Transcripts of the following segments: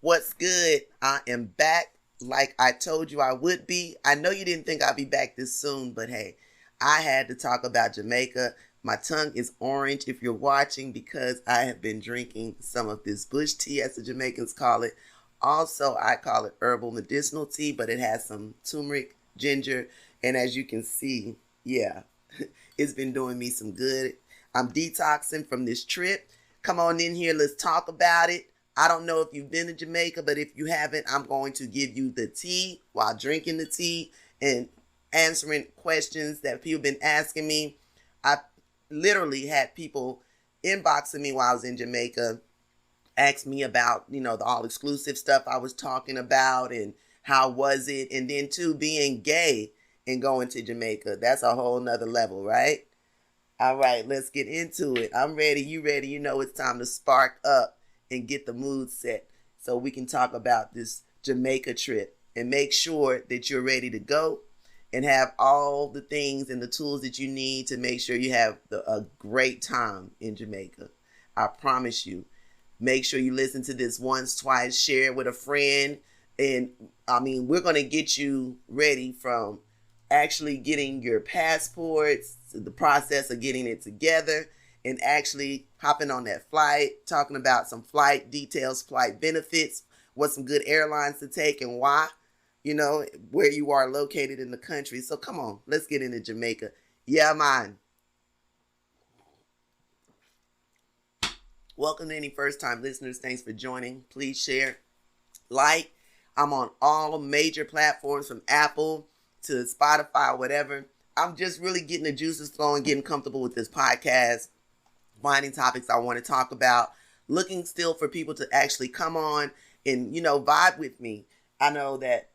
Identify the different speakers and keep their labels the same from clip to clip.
Speaker 1: What's good? I am back like I told you I would be. I know you didn't think I'd be back this soon, but hey, I had to talk about Jamaica. My tongue is orange if you're watching because I have been drinking some of this bush tea, as the Jamaicans call it. Also, I call it herbal medicinal tea, but it has some turmeric, ginger, and as you can see, yeah, it's been doing me some good. I'm detoxing from this trip. Come on in here, let's talk about it. I don't know if you've been to Jamaica, but if you haven't, I'm going to give you the tea while drinking the tea and answering questions that people have been asking me. I literally had people inboxing me while I was in Jamaica, ask me about, the all exclusive stuff I was talking about and how was it. And then too, being gay and going to Jamaica. That's a whole nother level, right? All right, let's get into it. I'm ready. You ready? You know it's time to spark up and get the mood set so we can talk about this Jamaica trip and make sure that you're ready to go and have all the things and the tools that you need to make sure you have a great time in Jamaica. I promise you. Make sure you listen to this once, twice, share it with a friend. And we're going to get you ready from actually getting your passports, the process of getting it together, and actually hopping on that flight, talking about some flight details, flight benefits, what some good airlines to take and why, where you are located in the country. So come on, let's get into Jamaica. Yeah, man. Welcome to any first-time listeners. Thanks for joining. Please share, like. I'm on all major platforms from Apple to Spotify, whatever. I'm just really getting the juices flowing, getting comfortable with this podcast, finding topics I want to talk about, looking still for people to actually come on and, vibe with me. I know that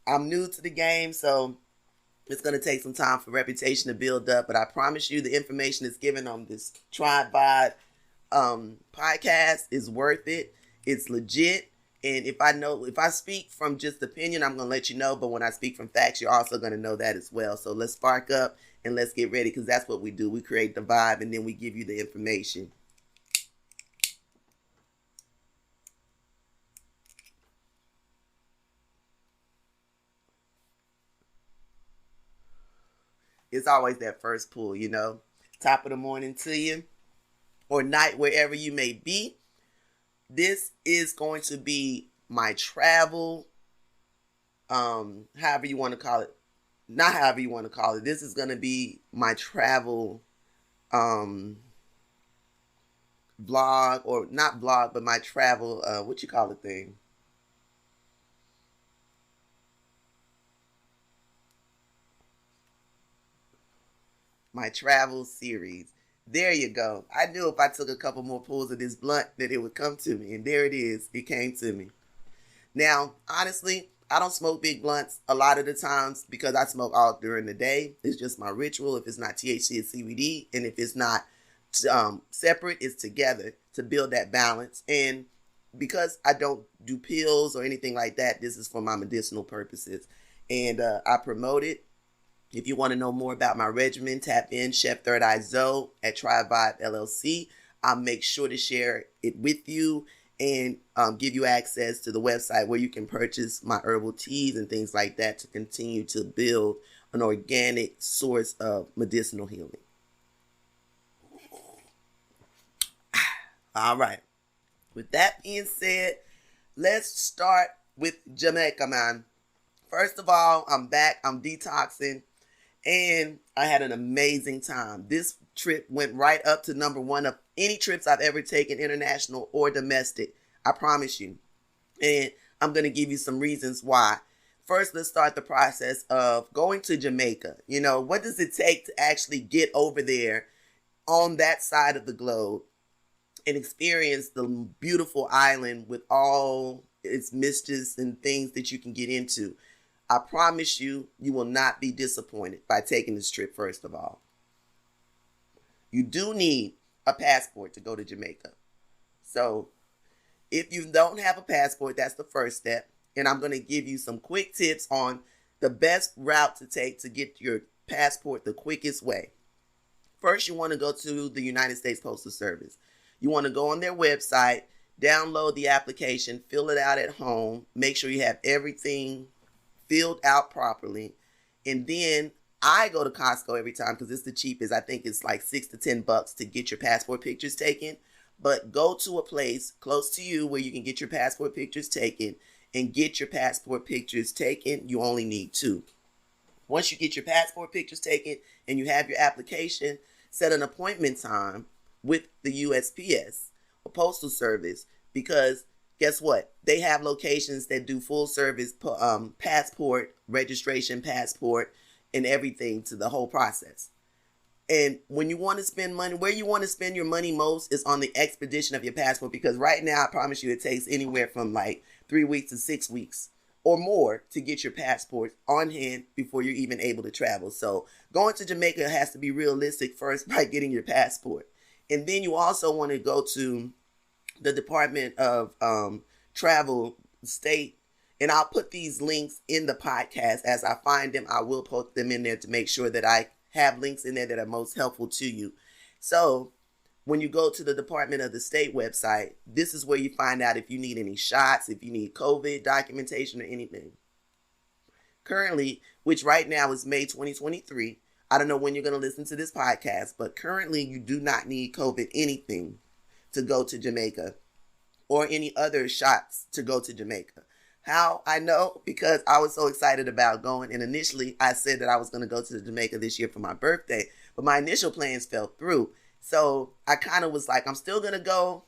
Speaker 1: I'm new to the game, so it's going to take some time for reputation to build up, but I promise you the information that's given on this Trive podcast is worth it. It's legit. And if I speak from just opinion, I'm going to let you know. But when I speak from facts, you're also going to know that as well. So let's spark up and let's get ready, because that's what we do. We create the vibe and then we give you the information. It's always that first pull, top of the morning to you or night, wherever you may be. This is going to be my travel, however you want to call it. Not however you want to call it. This is going to be my travel vlog, or not vlog, but my travel, what you call it thing? My travel series. There you go. I knew if I took a couple more pulls of this blunt that it would come to me. And there it is. It came to me. Now, honestly, I don't smoke big blunts a lot of the times because I smoke all during the day. It's just my ritual. If it's not THC, it's CBD. And if it's not separate, it's together to build that balance. And because I don't do pills or anything like that, this is for my medicinal purposes. And I promote it. If you want to know more about my regimen, tap in Chef Third Eye Zoe at Trive LLC. I'll make sure to share it with you and give you access to the website where you can purchase my herbal teas and things like that to continue to build an organic source of medicinal healing. All right. With that being said, let's start with Jamaica, man. First of all, I'm back. I'm detoxing. And I had an amazing time. This trip went right up to number one of any trips I've ever taken, international or domestic. I promise you. And I'm going to give you some reasons why. First, let's start the process of going to Jamaica. What does it take to actually get over there on that side of the globe and experience the beautiful island with all its mysteries and things that you can get into? I promise you, you will not be disappointed by taking this trip, first of all. You do need a passport to go to Jamaica. So if you don't have a passport, that's the first step. And I'm going to give you some quick tips on the best route to take to get your passport the quickest way. First, you want to go to the United States Postal Service. You want to go on their website, download the application, fill it out at home, make sure you have everything filled out properly, and then I go to Costco every time because it's the cheapest. I think it's like $6 to $10 to get your passport pictures taken. But go to a place close to you where you can get your passport pictures taken and get your passport pictures taken. You only need 2. Once you get your passport pictures taken and you have your application, set an appointment time with the USPS or Postal Service, because guess what? They have locations that do full service passport registration, passport, and everything to the whole process. And when you want to spend money, where you want to spend your money most is on the expedition of your passport, because right now, I promise you, it takes anywhere from like 3 weeks to 6 weeks or more to get your passport on hand before you're even able to travel. So going to Jamaica has to be realistic first by getting your passport. And then you also want to go to the Department of Travel, state, and I'll put these links in the podcast as I find them. I will post them in there to make sure that I have links in there that are most helpful to you. So when you go to the Department of the State website, this is where you find out if you need any shots, if you need COVID documentation or anything. Currently, which right now is May 2023, I don't know when you're going to listen to this podcast, but currently you do not need COVID anything to go to Jamaica or any other shots to go to Jamaica. How I know? Because I was so excited about going, and initially I said that I was going to go to Jamaica this year for my birthday, but my initial plans fell through. So I kind of was like, I'm still going to go,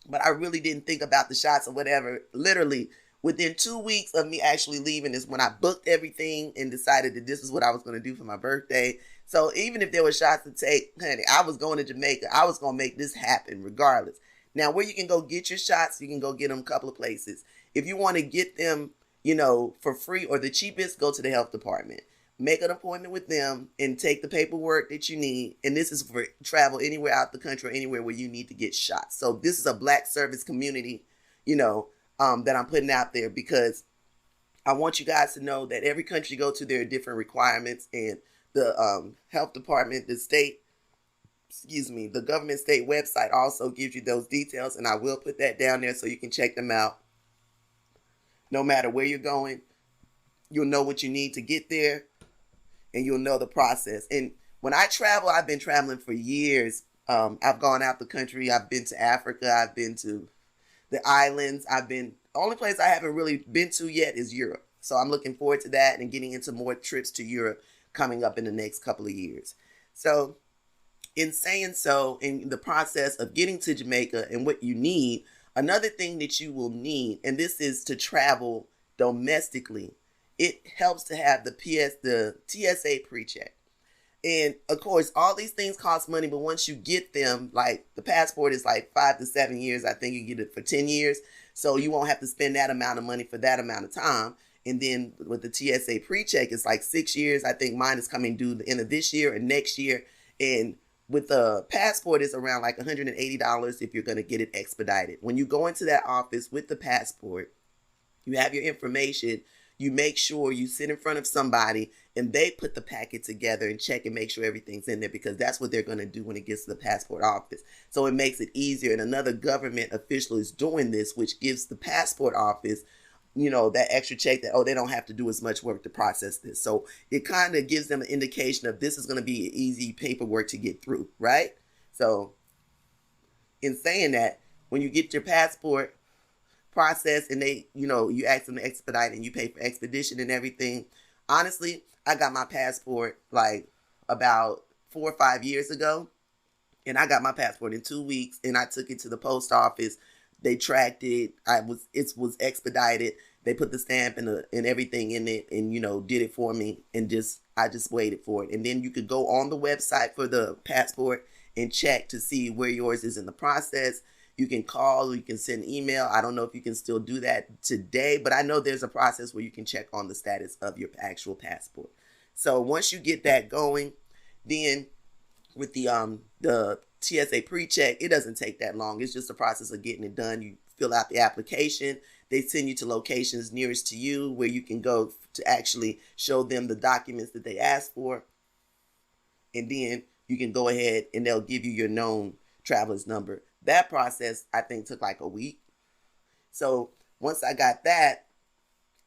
Speaker 1: but I really didn't think about the shots or whatever. Literally within 2 weeks of me actually leaving is when I booked everything and decided that this is what I was going to do for my birthday. So even if there were shots to take, honey, I was going to Jamaica. I was going to make this happen regardless. Now, where you can go get your shots, you can go get them a couple of places. If you want to get them, for free or the cheapest, go to the health department. Make an appointment with them and take the paperwork that you need. And this is for travel anywhere out the country or anywhere where you need to get shots. So this is a Black service community, that I'm putting out there, because I want you guys to know that every country you go to, there are different requirements, and the health department, the government state website also gives you those details, and I will put that down there so you can check them out. No matter where you're going, you'll know what you need to get there, and you'll know the process. And when I travel, I've been traveling for years. I've gone out the country. I've been to Africa. I've been to the islands. The only place I haven't really been to yet is Europe. So I'm looking forward to that and getting into more trips to Europe coming up in the next couple of years. So in saying so, in the process of getting to Jamaica and what you need, another thing that you will need, and this is to travel domestically, it helps to have the TSA pre-check. And of course, all these things cost money, but once you get them, like the passport is like 5 to 7 years. I think you get it for 10 years. So you won't have to spend that amount of money for that amount of time. And then with the TSA pre-check, it's like 6 years. I think mine is coming due the end of this year and next year. And with the passport, it's around like $180 if you're going to get it expedited. When you go into that office with the passport, you have your information. You make sure you sit in front of somebody and they put the packet together and check and make sure everything's in there, because that's what they're going to do when it gets to the passport office. So it makes it easier. And another government official is doing this, which gives the passport office, that extra check that, they don't have to do as much work to process this. So it kind of gives them an indication of this is going to be an easy paperwork to get through, right? So in saying that, when you get your passport process and they, you ask them to expedite and you pay for expedition and everything. Honestly, I got my passport like about 4 or 5 years ago, and I got my passport in 2 weeks, and I took it to the post office. They tracked it. It was expedited. They put the stamp and everything in it, and did it for me, and I just waited for it. And then you could go on the website for the passport and check to see where yours is in the process. You can call or you can send email. I don't know if you can still do that today, but I know there's a process where you can check on the status of your actual passport. So once you get that going, then with the TSA pre-check, it doesn't take that long. It's just a process of getting it done. You fill out the application. They send you to locations nearest to you where you can go to actually show them the documents that they ask for. And then you can go ahead and they'll give you your known traveler's number. That process, I think, took like a week. So once I got that,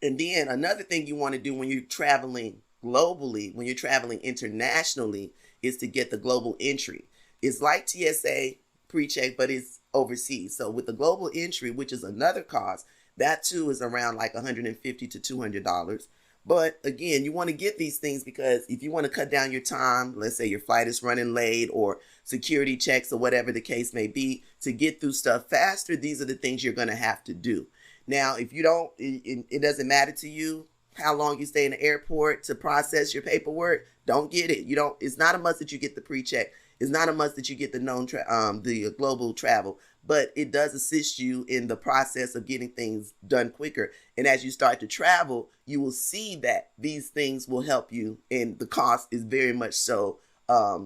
Speaker 1: and then another thing you want to do when you're traveling globally, when you're traveling internationally, is to get the global entry. It's like TSA pre-check, but it's overseas. So with the global entry, which is another cost, that too is around like $150 to $200. But again, you want to get these things because if you want to cut down your time, let's say your flight is running late or security checks or whatever the case may be, to get through stuff faster, these are the things you're going to have to do. Now, if you don't, it doesn't matter to you how long you stay in the airport to process your paperwork, don't get it. You don't. It's not a must that you get the pre-check. It's not a must that you get the global travel, but it does assist you in the process of getting things done quicker. And as you start to travel, you will see that these things will help you, and the cost is very much so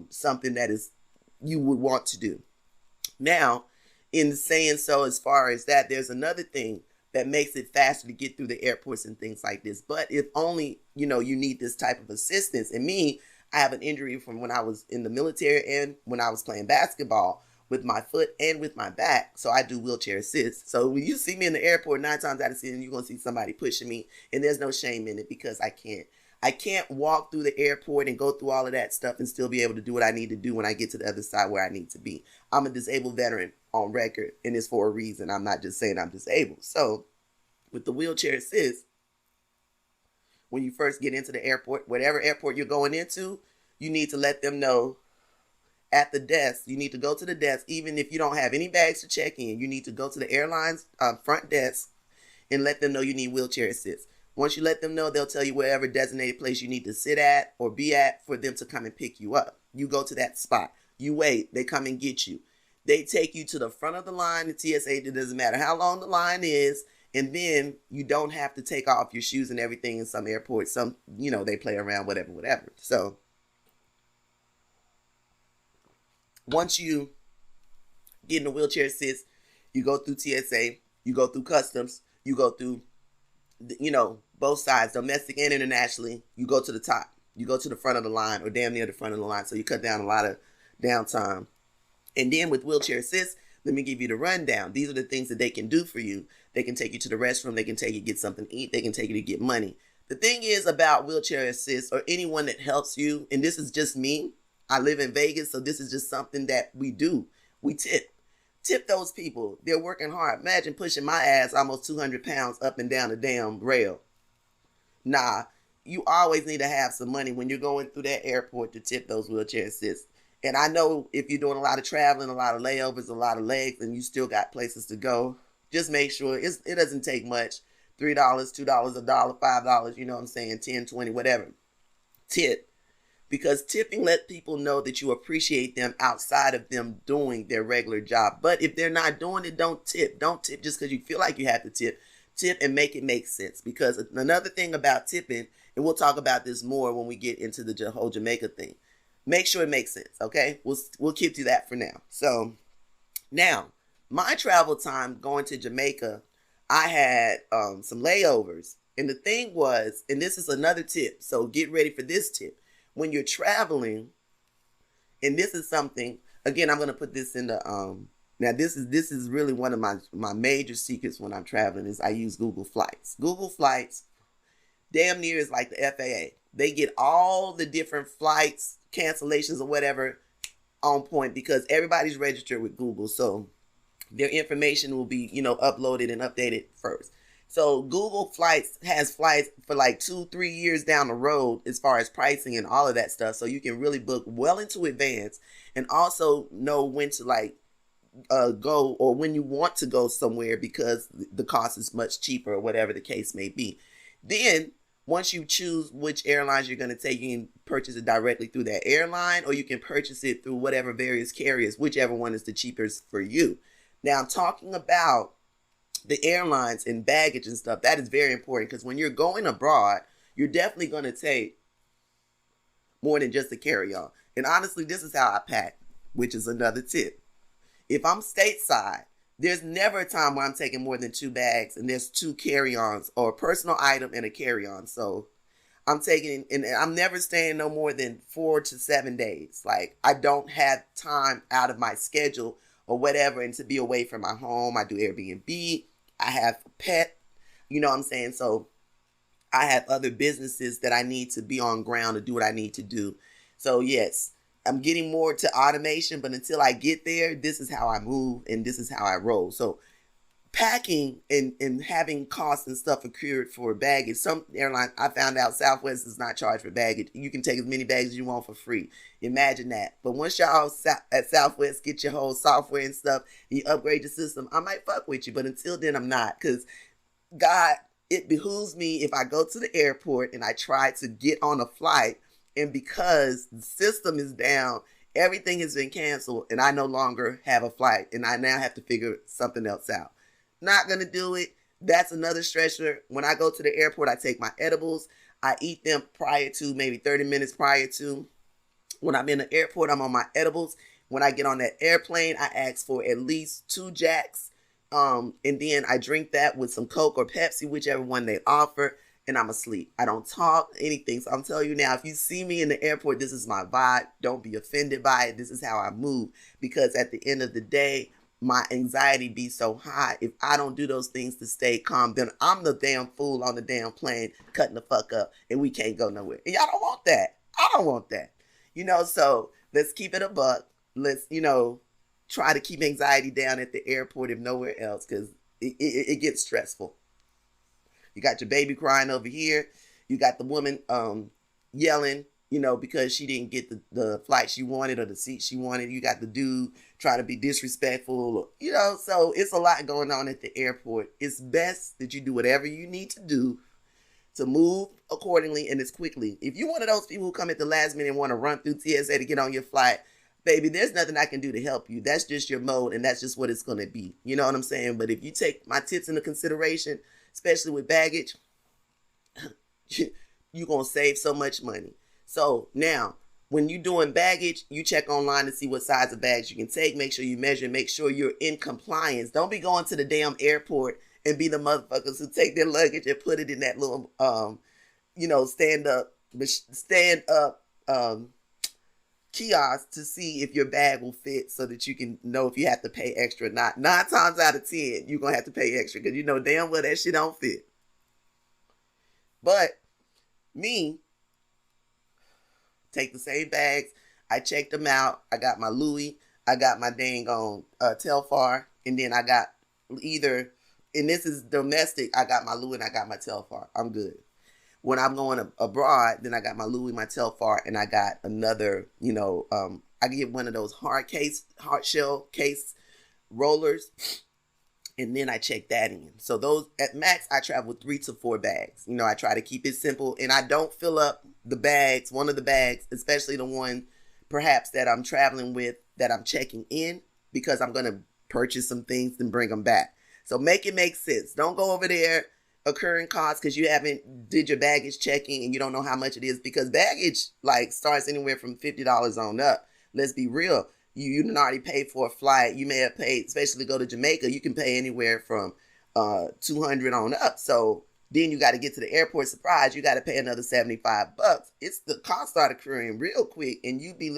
Speaker 1: something that is you would want to do. Now, in saying so, as far as that, there's another thing that makes it faster to get through the airports and things like this. But if only, you need this type of assistance. And me, I have an injury from when I was in the military and when I was playing basketball with my foot and with my back. So I do wheelchair assist. So when you see me in the airport, 9 times out of 10, you're going to see somebody pushing me. And there's no shame in it because I can't walk through the airport and go through all of that stuff and still be able to do what I need to do when I get to the other side where I need to be. I'm a disabled veteran on record, and it's for a reason. I'm not just saying I'm disabled. So with the wheelchair assist, when you first get into the airport, whatever airport you're going into, you need to let them know at the desk. You need to go to the desk, even if you don't have any bags to check in. You need to go to the airline's front desk and let them know you need wheelchair assist. Once you let them know, they'll tell you wherever designated place you need to sit at or be at for them to come and pick you up. You go to that spot. You wait. They come and get you. They take you to the front of the line. The TSA, it doesn't matter how long the line is. And then you don't have to take off your shoes and everything in some airports. Some, they play around, whatever. So once you get in a wheelchair assist, you go through TSA, you go through customs, you go through, both sides, domestic and internationally. You go to the top. You go to the front of the line or damn near the front of the line. So you cut down a lot of downtime. And then with wheelchair assist, let me give you the rundown. These are the things that they can do for you. They can take you to the restroom. They can take you to get something to eat. They can take you to get money. The thing is about wheelchair assist or anyone that helps you, and this is just me. I live in Vegas, so this is just something that we do. We tip. Tip those people. They're working hard. Imagine pushing my ass almost 200 pounds up and down the damn rail. Nah, you always need to have some money when you're going through that airport to tip those wheelchair assists. And I know if you're doing a lot of traveling, a lot of layovers, a lot of legs, and you still got places to go, just make sure it doesn't take much. $3, $2, $1, $5, you know what I'm saying, 10, 20, whatever. Tip. Because tipping let people know that you appreciate them outside of them doing their regular job. But if they're not doing it, don't tip. Don't tip just because you feel like you have to tip. Tip and make it make sense. Because another thing about tipping, and we'll talk about this more when we get into the whole Jamaica thing, make sure it makes sense, okay? We'll keep to that for now. So now, my travel time going to Jamaica, I had some layovers. And the thing was, and this is another tip, so get ready for this tip. When you're traveling, and this is something, again, I'm going to put this in the, now this is really one of my major secrets when I'm traveling is I use Google Flights. Google Flights damn near is like the FAA. They get all the different flights, cancellations or whatever on point because everybody's registered with Google. So their information will be, uploaded and updated first. So Google Flights has flights for like 2-3 years down the road as far as pricing and all of that stuff. So you can really book well into advance and also know when to go or when you want to go somewhere because the cost is much cheaper or whatever the case may be. Then once you choose which airlines you're going to take, you can purchase it directly through that airline or you can purchase it through whatever various carriers, whichever one is the cheapest for you. Now, talking about the airlines and baggage and stuff, that is very important because when you're going abroad, you're definitely going to take more than just a carry-on. And honestly, this is how I pack, which is another tip. If I'm stateside, there's never a time where I'm taking more than 2 bags and there's 2 carry-ons or a personal item and a carry-on. So I'm taking, and I'm never staying no more than 4 to 7 days. Like I don't have time out of my schedule or whatever, and to be away from my home. I do Airbnb. I have a pet. You know what I'm saying? So I have other businesses that I need to be on ground to do what I need to do. So yes, I'm getting more to automation, but until I get there, this is how I move and this is how I roll. So packing and having costs and stuff accrued for baggage. Some airlines, I found out Southwest does not charge for baggage. You can take as many bags as you want for free. Imagine that. But once y'all at Southwest get your whole software and stuff, and you upgrade your system, I might fuck with you. But until then, I'm not. Because God, it behooves me if I go to the airport and I try to get on a flight, and because the system is down, everything has been canceled, and I no longer have a flight, and I now have to figure something else out. Not gonna do it. That's another stressor. When I go to the airport, I take my edibles. I eat them prior to, maybe 30 minutes prior to. When I'm in the airport, I'm on my edibles. When I get on that airplane, I ask for at least 2 Jacks. And then I drink that with some Coke or Pepsi, whichever one they offer, and I'm asleep. I don't talk, anything. So I'm telling you now, if you see me in the airport, this is my vibe. Don't be offended by it. This is how I move. Because at the end of the day, my anxiety be so high. If I don't do those things to stay calm, then I'm the damn fool on the damn plane cutting the fuck up, and we can't go nowhere. And y'all don't want that. I don't want that. So let's keep it a buck. Let's, try to keep anxiety down at the airport if nowhere else, because it gets stressful. You got your baby crying over here. You got the woman yelling, because she didn't get the flight she wanted or the seat she wanted. You got the dude trying to be disrespectful, so it's a lot going on at the airport. It's best that you do whatever you need to do to move accordingly and as quickly. If you're one of those people who come at the last minute and want to run through TSA to get on your flight, baby, there's nothing I can do to help you. That's just your mode, and that's just what it's going to be. You know what I'm saying? But if you take my tips into consideration, especially with baggage, you're going to save so much money. So now, when you're doing baggage, you check online to see what size of bags you can take. Make sure you measure. Make sure you're in compliance. Don't be going to the damn airport and be the motherfuckers who take their luggage and put it in that little, stand up kiosk to see if your bag will fit, so that you can know if you have to pay extra or not. 9 times out of 10, you're going to have to pay extra, because you know damn well that shit don't fit. But me, take the same bags. I checked them out. I got my Louis. I got my dang on Telfar. And then I got either, and this is domestic, I got my Louis and I got my Telfar. I'm good. When I'm going abroad, then I got my Louis, my Telfar, and I got another, I get one of those hard shell case rollers, and then I check that in. So those, at max, I travel with 3 to 4 bags. I try to keep it simple, and I don't fill up the bags, one of the bags, especially the one perhaps that I'm traveling with, that I'm checking in, because I'm going to purchase some things and bring them back. So make it make sense. Don't go over there occurring costs because you haven't did your baggage checking and you don't know how much it is, because baggage starts anywhere from $50 on up. Let's be real. You didn't already pay for a flight. You may have paid, especially to go to Jamaica, you can pay anywhere from $200 on up. So then you got to get to the airport, surprise, you got to pay another $75. It's the cost start accruing real quick, and you be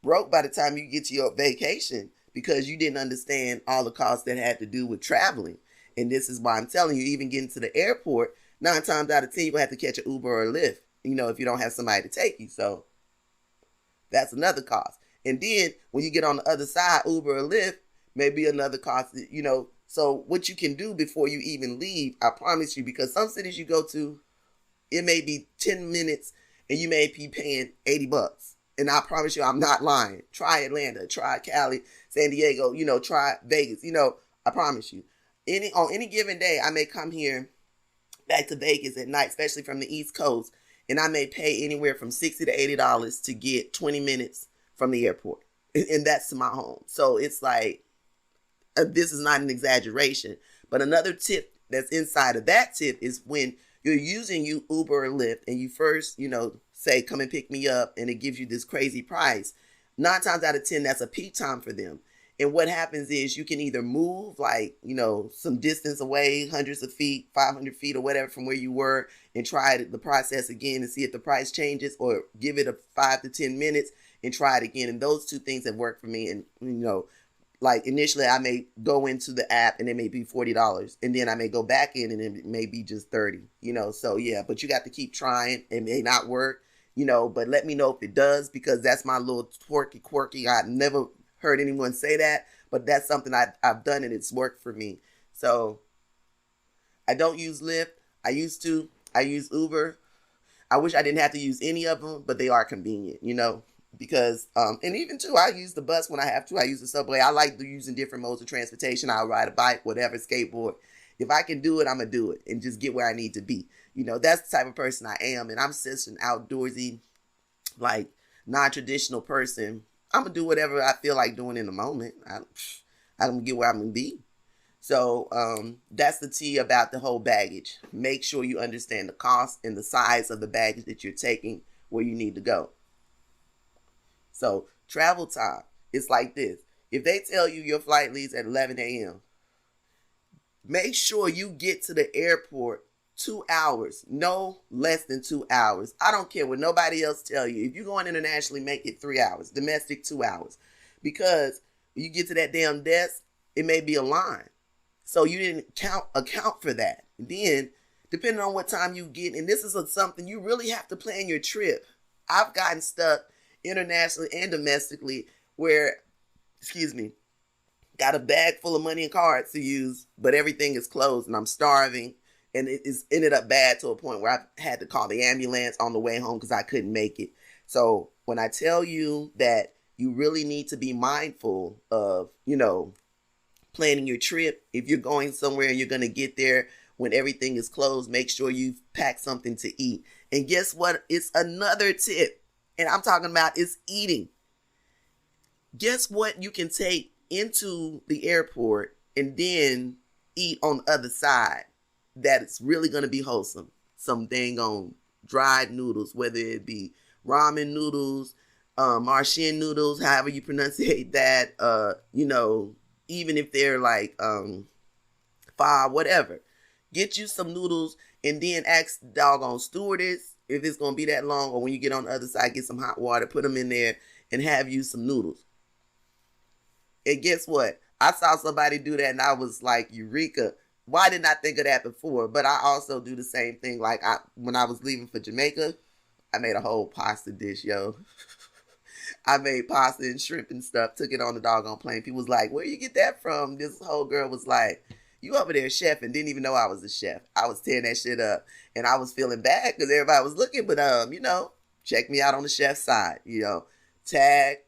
Speaker 1: broke by the time you get to your vacation, because you didn't understand all the costs that had to do with traveling. And this is why I'm telling you, even getting to the airport, 9 times out of 10, you're going to have to catch an Uber or a Lyft, if you don't have somebody to take you. So that's another cost. And then when you get on the other side, Uber or Lyft may be another cost, So what you can do before you even leave, I promise you, because some cities you go to, it may be 10 minutes and you may be paying $80. And I promise you, I'm not lying. Try Atlanta, try Cali, San Diego, try Vegas. I promise you. On any given day, I may come here back to Vegas at night, especially from the East Coast, and I may pay anywhere from $60 to $80 to get 20 minutes from the airport. And that's to my home. So it's this is not an exaggeration. But another tip that's inside of that tip is when you're using Uber or Lyft and you first, say, come and pick me up, and it gives you this crazy price. 9 times out of 10, that's a peak time for them. And what happens is you can either move some distance away, hundreds of feet, 500 feet or whatever from where you were, and try the process again and see if the price changes, or give it a 5 to 10 minutes and try it again. And those 2 things have worked for me. And, like initially I may go into the app and it may be $40, and then I may go back in and it may be just 30, so yeah, but you got to keep trying. It may not work, but let me know if it does, because that's my little quirky. I've never heard anyone say that, but that's something I've done and it's worked for me. So I don't use Lyft. I used to. I use Uber. I wish I didn't have to use any of them, but they are convenient, because, and even too, I use the bus when I have to. I use the subway. I like using different modes of transportation. I'll ride a bike, whatever, skateboard. If I can do it, I'm going to do it and just get where I need to be. That's the type of person I am. And I'm such an outdoorsy, like, non-traditional person. I'm going to do whatever I feel like doing in the moment. I'm going to get where I'm going to be. So that's the tea about the whole baggage. Make sure you understand the cost and the size of the baggage that you're taking where you need to go. So travel time, it's like this. If they tell you your flight leaves at 11 a.m., make sure you get to the airport 2 hours, no less than 2 hours. I don't care what nobody else tell you. If you're going internationally, make it 3 hours. Domestic, 2 hours. Because you get to that damn desk, it may be a line. So you didn't account for that. Then, depending on what time you get, and this is something you really have to plan your trip. I've gotten stuck internationally and domestically where, got a bag full of money and cards to use, but everything is closed and I'm starving. And it is ended up bad to a point where I had to call the ambulance on the way home because I couldn't make it. So when I tell you that you really need to be mindful of, planning your trip, if you're going somewhere and you're going to get there when everything is closed, make sure you pack something to eat. And guess what? It's another tip. And I'm talking about is eating. Guess what you can take into the airport and then eat on the other side that it's really going to be wholesome? Some dang on dried noodles, whether it be ramen noodles, Martian noodles, however you pronunciate that, even if they're like pho, whatever. Get you some noodles and then ask the doggone stewardess if it's going to be that long, or when you get on the other side, get some hot water, put them in there and have you some noodles. And guess what? I saw somebody do that and I was like, Eureka. Why didn't I think of that before? But I also do the same thing. Like when I was leaving for Jamaica, I made a whole pasta dish, yo. I made pasta and shrimp and stuff, took it on the doggone plane. People was like, where you get that from? This whole girl was like, you over there chef, and didn't even know I was a chef. I was tearing that shit up and I was feeling bad because everybody was looking, but check me out on the chef side, tag,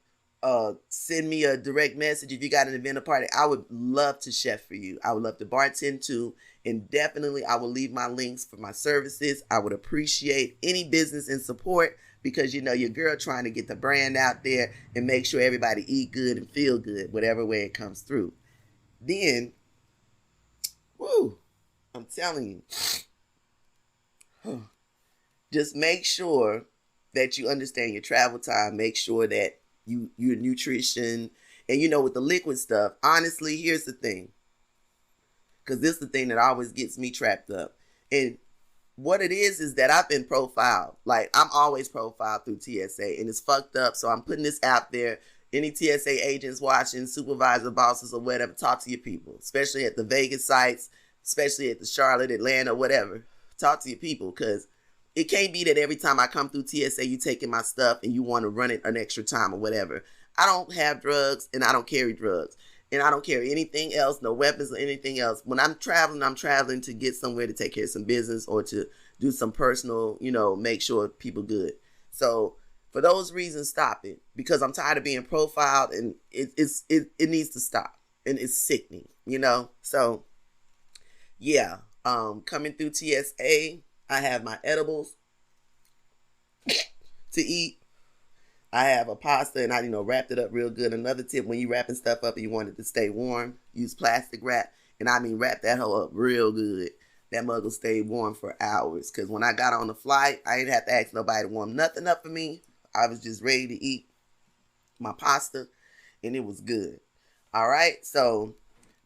Speaker 1: send me a direct message if you got an event or party. I would love to chef for you. I would love to bartend too. And definitely I will leave my links for my services. I would appreciate any business and support because, your girl trying to get the brand out there and make sure everybody eat good and feel good, whatever way it comes through. Then, I'm telling you, just make sure that you understand your travel time. Make sure that your nutrition, and with the liquid stuff, honestly, here's the thing. Because this is the thing that always gets me trapped up. And what it is that I've been profiled. Like, I'm always profiled through TSA. And it's fucked up. So I'm putting this out there. Any TSA agents watching, supervisor, bosses, or whatever, talk to your people. Especially at the Vegas sites. Especially at the Charlotte, Atlanta, whatever. Talk to your people. Because it can't be that every time I come through TSA, you taking my stuff and you want to run it an extra time or whatever. I don't have drugs and I don't carry drugs. And I don't carry anything else, no weapons or anything else. When I'm traveling to get somewhere to take care of some business or to do some personal, make sure people good. So for those reasons, stop it. Because I'm tired of being profiled and it needs to stop. And it's sickening, So, yeah. Coming through TSA, I have my edibles to eat. I have a pasta and I, wrapped it up real good. Another tip, when you wrapping stuff up and you want it to stay warm, use plastic wrap. And wrap that hoe up real good. That mug will stay warm for hours. Because when I got on the flight, I didn't have to ask nobody to warm nothing up for me. I was just ready to eat my pasta and it was good. All right. So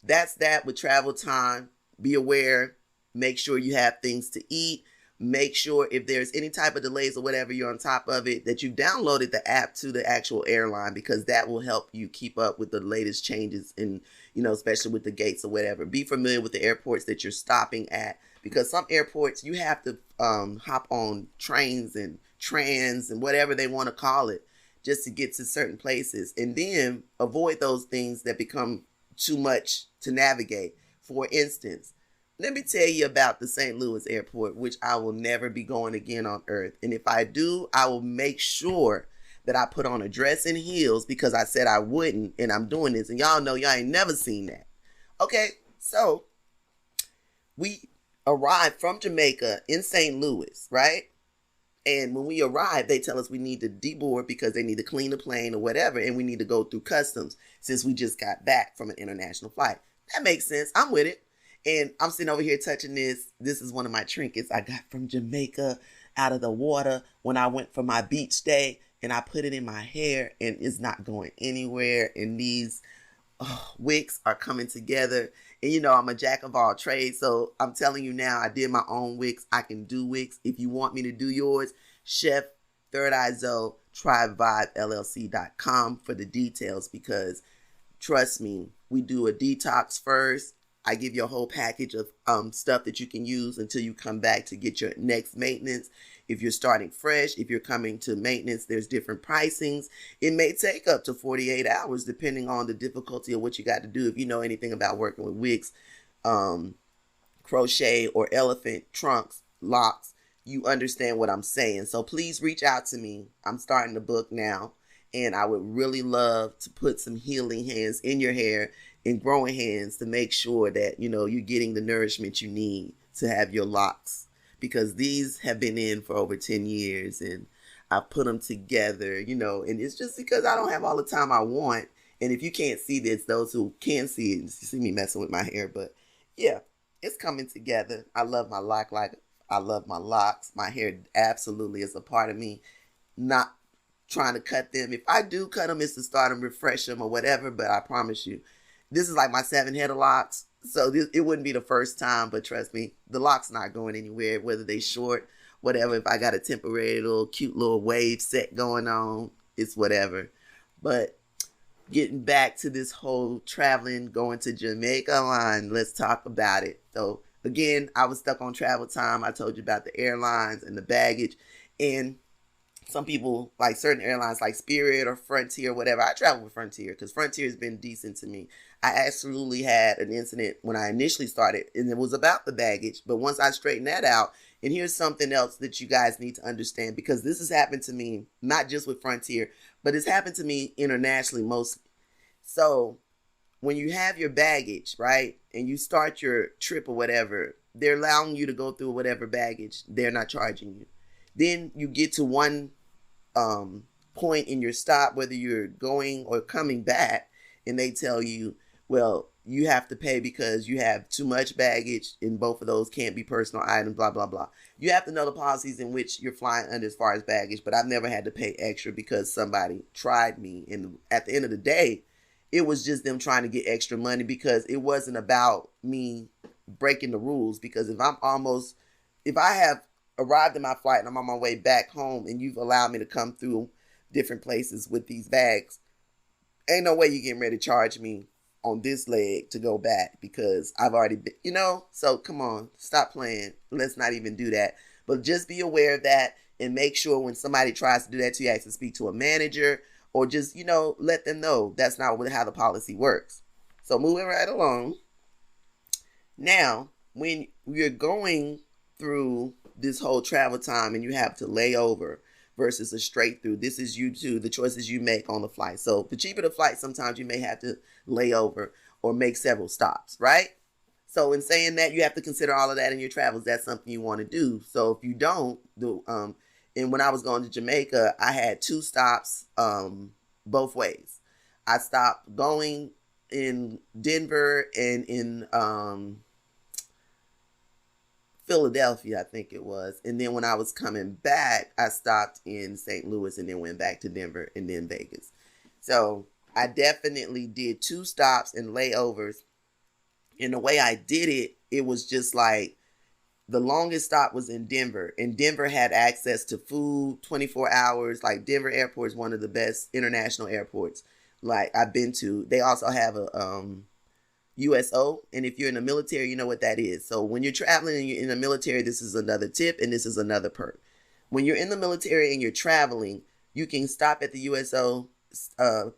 Speaker 1: that's that with travel time. Be aware. Make sure you have things to eat. Make sure if there's any type of delays or whatever, you're on top of it, that you downloaded the app to the actual airline, because that will help you keep up with the latest changes in, especially with the gates or whatever. Be familiar with the airports that you're stopping at, because some airports you have to hop on trains and trans and whatever they want to call it just to get to certain places, and then avoid those things that become too much to navigate. For instance, let me tell you about the St. Louis airport, which I will never be going again on earth. And if I do, I will make sure that I put on a dress and heels, because I said I wouldn't, and I'm doing this. And y'all know y'all ain't never seen that. Okay, so we arrived from Jamaica in St. Louis, right? And when we arrive, they tell us we need to deboard because they need to clean the plane or whatever, and we need to go through customs since we just got back from an international flight. That makes sense. I'm with it. And I'm sitting over here touching this. This is one of my trinkets I got from Jamaica out of the water when I went for my beach day, and I put it in my hair, and it's not going anywhere. And these wicks are coming together. And I'm a jack of all trades. So I'm telling you now, I did my own wicks. I can do wicks. If you want me to do yours, Chef Third Eye Zoe, TriveVibeLLC.com for the details, because trust me, we do a detox first. I give you a whole package of stuff that you can use until you come back to get your next maintenance. If you're starting fresh, if you're coming to maintenance, there's different pricings. It may take up to 48 hours depending on the difficulty of what you got to do. If you know anything about working with wigs, crochet, or elephant trunks, locks, you understand what I'm saying. So please reach out to me. I'm starting the book now, and I would really love to put some healing hands in your hair and growing hands to make sure that, you're getting the nourishment you need to have your locks, because these have been in for over 10 years and I put them together, and it's just because I don't have all the time I want. And if you can't see this, those who can see it, you see me messing with my hair, but yeah, it's coming together. I love my I love my locks. My hair absolutely is a part of me. Not trying to cut them. If I do cut them, it's to start them, refresh them or whatever, but I promise you, this is like my 7 head of locks. So it wouldn't be the first time, but trust me, the locks not going anywhere, whether they short, whatever. If I got a temporary cute little wave set going on, it's whatever. But getting back to this whole traveling, going to Jamaica line, let's talk about it. So again, I was stuck on travel time. I told you about the airlines and the baggage, and some people, like certain airlines like Spirit or Frontier, whatever. I travel with Frontier because Frontier has been decent to me. I absolutely had an incident when I initially started, and it was about the baggage. But once I straightened that out, and here's something else that you guys need to understand, because this has happened to me, not just with Frontier, but it's happened to me internationally mostly. So when you have your baggage, right, and you start your trip or whatever, they're allowing you to go through whatever baggage. They're not charging you. Then you get to one point in your stop, whether you're going or coming back, and they tell you, well, you have to pay because you have too much baggage, and both of those can't be personal items, blah, blah, blah. You have to know the policies in which you're flying under as far as baggage, but I've never had to pay extra because somebody tried me. And at the end of the day, it was just them trying to get extra money, because it wasn't about me breaking the rules. Because if I have arrived in my flight and I'm on my way back home and you've allowed me to come through different places with these bags, ain't no way you're getting ready to charge me on this leg to go back, because I've already been, so come on, stop playing. Let's not even do that. But just be aware of that, and make sure when somebody tries to do that to you, you have to speak to a manager, or just, let them know that's not how the policy works. So moving right along. Now, when you're going through this whole travel time and you have to lay over versus a straight through, this is you too, the choices you make on the flight. So the cheaper the flight, sometimes you may have to lay over or make several stops, right? So in saying that, you have to consider all of that in your travels. That's something you want to do. So if you don't do, and when I was going to Jamaica, I had 2 stops both ways. I stopped going in Denver and in Philadelphia, I think it was. And then when I was coming back, I stopped in St. Louis and then went back to Denver and then Vegas. So I definitely did 2 stops and layovers. And the way I did it, it was just like, The longest stop was in Denver, and Denver had access to food 24 hours. Like, Denver airport is one of the best international airports like I've been to. They also have a USO, and if you're in the military, you know what that is. So when you're traveling and you're in the military, this is another tip, and this is another perk. When you're in the military and you're traveling, you can stop at the USO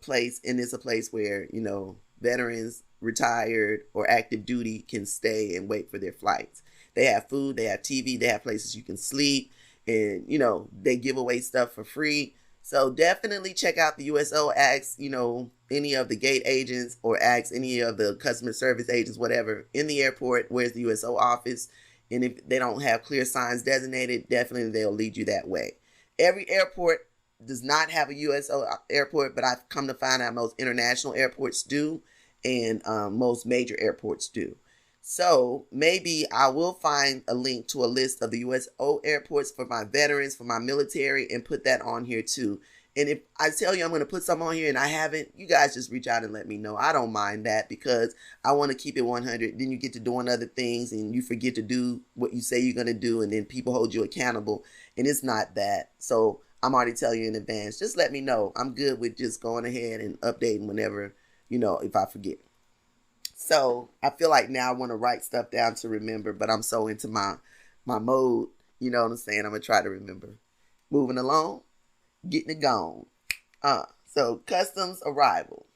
Speaker 1: place, and it's a place where, you know, veterans, retired, or active duty can stay and wait for their flights. They have food, they have TV, they have places you can sleep, and, you know, they give away stuff for free. So definitely check out the USO. Ask, you know, any of the gate agents, or ask any of the customer service agents, whatever, in the airport, where's the USO office. And if they don't have clear signs designated, definitely they'll lead you that way. Every airport does not have a USO airport, but I've come to find out most international airports do, and most major airports do. So maybe I will find a link to a list of the USO airports for my veterans, for my military, and put that on here too. And if I tell you I'm going to put something on here and I haven't, you guys just reach out and let me know. I don't mind that, because I want to keep it 100. Then you get to doing other things and you forget to do what you say you're going to do, and then people hold you accountable, and it's not that. So I'm already telling you in advance. Just let me know. I'm good with just going ahead and updating whenever, you know, if I forget. So I feel like now I want to write stuff down to remember, but I'm so into my mode. You know what I'm saying? I'm going to try to remember. Moving along, getting it gone. So customs arrival.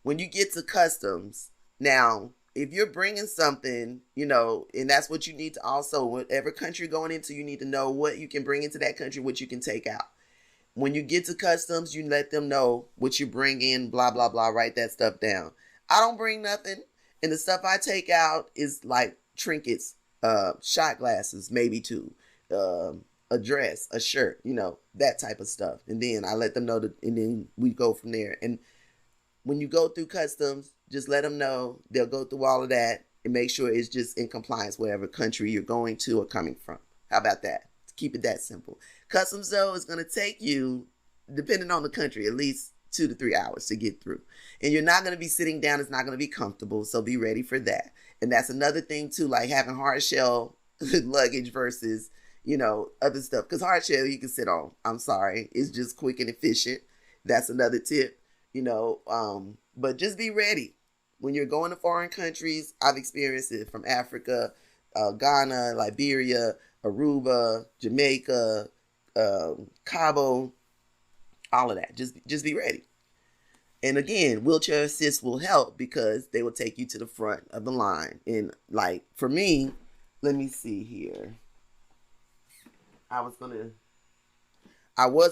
Speaker 1: When you get to customs, now, if you're bringing something, you know, and that's what you need to also, whatever country you're going into, you need to know what you can bring into that country, what you can take out. When you get to customs, you let them know what you bring in, blah, blah, blah, write that stuff down. I don't bring nothing, and the stuff I take out is like trinkets, shot glasses, maybe two, a dress, a shirt, you know, that type of stuff. And then I let them know that, and then we go from there. And when you go through customs, just let them know. They'll go through all of that and make sure it's just in compliance, whatever country you're going to or coming from. How about that? Keep it that simple. Customs, though, is going to take you, depending on the country, at least 2 to 3 hours to get through. And you're not going to be sitting down. It's not going to be comfortable. So be ready for that. And that's another thing too, like having hard shell luggage versus, you know, other stuff. Because hard shell you can sit on. I'm sorry. It's just quick and efficient. That's another tip, you know. But just be ready. When you're going to foreign countries, I've experienced it from Africa, Ghana, Liberia, Aruba, Jamaica, Cabo, all of that. Just be ready. And again, wheelchair assist will help, because they will take you to the front of the line. And like for me, let me see here. I was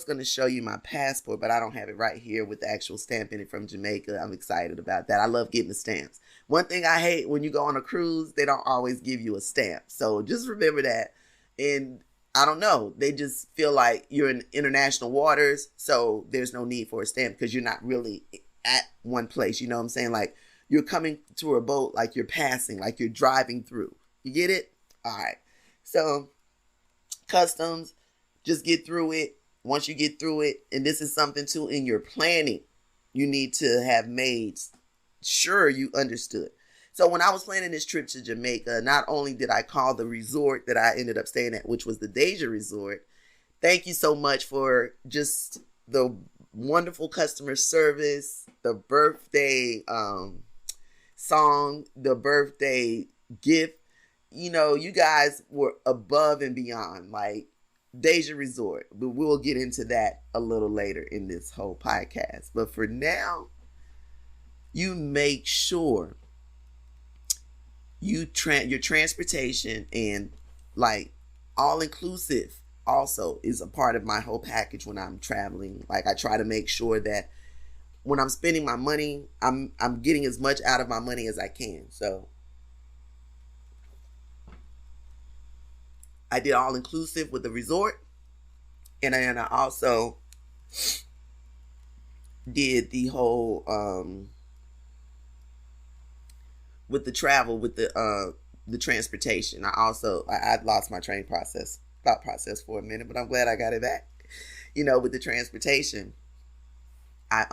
Speaker 1: gonna show you my passport, but I don't have it right here with the actual stamp in it from Jamaica. I'm excited about that. I love getting the stamps. One thing I hate when you go on a cruise, they don't always give you a stamp. So just remember that. And I don't know, they just feel like you're in international waters, so there's no need for a stamp, because you're not really at one place. You know what I'm saying? Like, you're coming to a boat, like you're passing, like you're driving through. You get it? All right. So customs, just get through it. Once you get through it, and this is something too in your planning, you need to have made sure you understood. So when I was planning this trip to Jamaica, not only did I call the resort that I ended up staying at, which was the Deja Resort. Thank you so much for just the wonderful customer service, the birthday song, the birthday gift. You know, you guys were above and beyond, like Deja Resort. But we'll get into that a little later in this whole podcast. But for now, you make sure your transportation and like all inclusive also is a part of my whole package when I'm traveling. Like, I try to make sure that when I'm spending my money, I'm getting as much out of my money as I can. So I did all inclusive with the resort, and then I also did the whole with the travel, with the transportation. I lost my thought process for a minute, but I'm glad I got it back. You know, with the transportation, I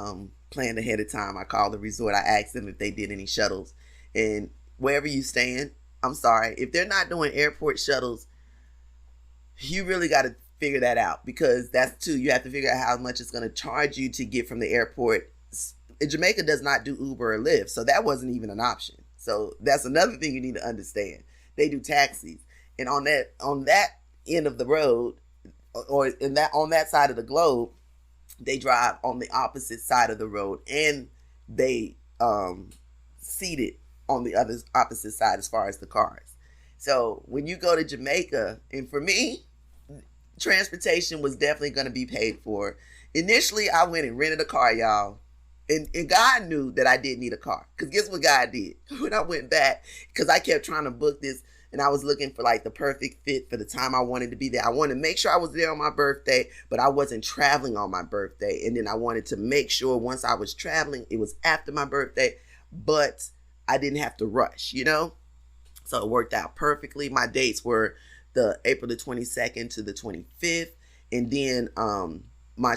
Speaker 1: planned ahead of time. I called the resort. I asked them if they did any shuttles, and wherever you stand, I'm sorry. If they're not doing airport shuttles, you really got to figure that out, because that's too, you have to figure out how much it's going to charge you to get from the airport. Jamaica does not do Uber or Lyft, so that wasn't even an option. So that's another thing you need to understand. They do taxis, and on that end of the road, or on that side of the globe, they drive on the opposite side of the road, and they seated on the other opposite side as far as the cars. So when you go to Jamaica, and for me, transportation was definitely going to be paid for. Initially, I went and rented a car, y'all. And God knew that I didn't need a car. Because guess what God did? When I went back, because I kept trying to book this, and I was looking for like the perfect fit for the time I wanted to be there. I wanted to make sure I was there on my birthday, but I wasn't traveling on my birthday. And then I wanted to make sure once I was traveling, it was after my birthday, but I didn't have to rush, you know? So it worked out perfectly. My dates were the April the 22nd to the 25th. And then my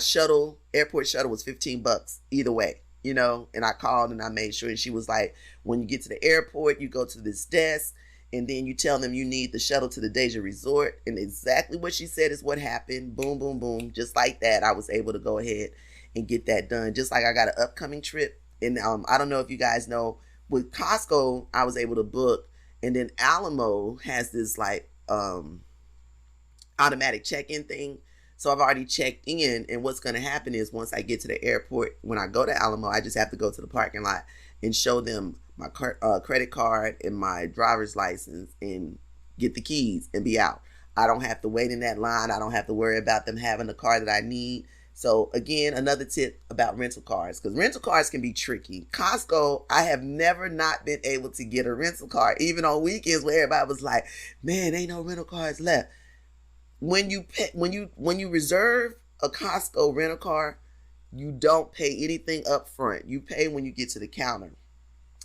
Speaker 1: airport shuttle was $15 either way, you know? And I called and I made sure, and she was like, when you get to the airport, you go to this desk, and then you tell them you need the shuttle to the Deja Resort. And exactly what she said is what happened. Boom, boom, boom. Just like that, I was able to go ahead and get that done. Just like I got an upcoming trip. And I don't know if you guys know, with Costco, I was able to book. And then Alamo has this like automatic check-in thing. So I've already checked in. And what's going to happen is once I get to the airport, when I go to Alamo, I just have to go to the parking lot and show them my credit card and my driver's license and get the keys and be out. I don't have to wait in that line. I don't have to worry about them having the car that I need. So again, another tip about rental cars, because rental cars can be tricky. Costco, I have never not been able to get a rental car, even on weekends where everybody was like, man, ain't no rental cars left. When you reserve a Costco rental car, you don't pay anything up front. You pay when you get to the counter.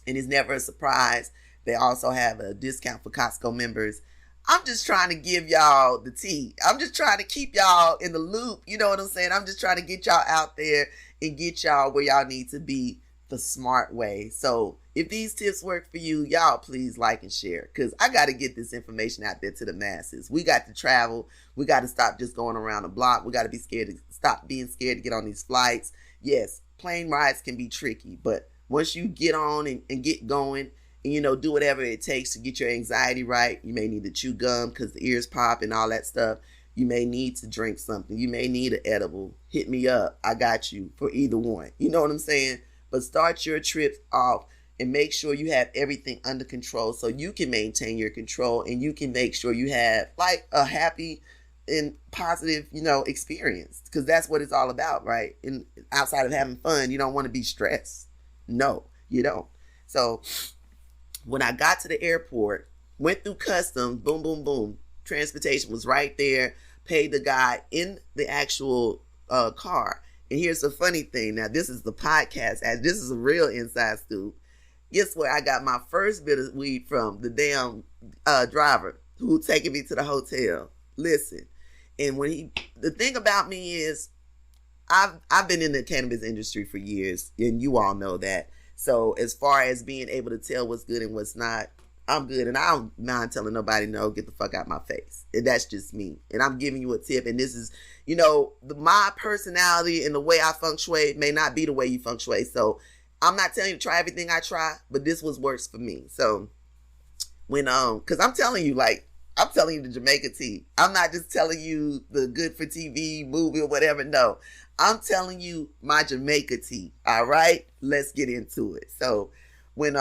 Speaker 1: And it's never a surprise. They also have a discount for Costco members. I'm just trying to give y'all the tea. I'm just trying to keep y'all in the loop. You know what I'm saying? I'm just trying to get y'all out there and get y'all where y'all need to be the smart way. So if these tips work for you, y'all please like and share, because I got to get this information out there to the masses. We got to travel. We got to stop just going around the block. We got to stop being scared to get on these flights. Yes, plane rides can be tricky, but once you get on and get going and, you know, do whatever it takes to get your anxiety right, you may need to chew gum because the ears pop and all that stuff. You may need to drink something. You may need an edible. Hit me up. I got you for either one. You know what I'm saying? But start your trips off and make sure you have everything under control so you can maintain your control and you can make sure you have like a happy and positive, you know, experience, because that's what it's all about, right? And outside of having fun, you don't want to be stressed. No, you don't. So when I got to the airport, went through customs, boom, boom, boom. Transportation was right there. Paid the guy in the actual car. And here's the funny thing. Now, this is the podcast. This is a real inside scoop. Guess where I got my first bit of weed from? The damn driver who taking me to the hotel. Listen. And the thing about me is, I've been in the cannabis industry for years, and you all know that. So as far as being able to tell what's good and what's not, I'm good. And I don't mind telling nobody, no, get the fuck out my face. And that's just me. And I'm giving you a tip. And this is, you know, my personality and the way I feng shui may not be the way you feng shui. So I'm not telling you to try everything I try, but this was works for me. So when, cause I'm telling you the Jamaica tea. I'm not just telling you the good for TV movie or whatever. No, I'm telling you my Jamaica tea. All right, let's get into it. So when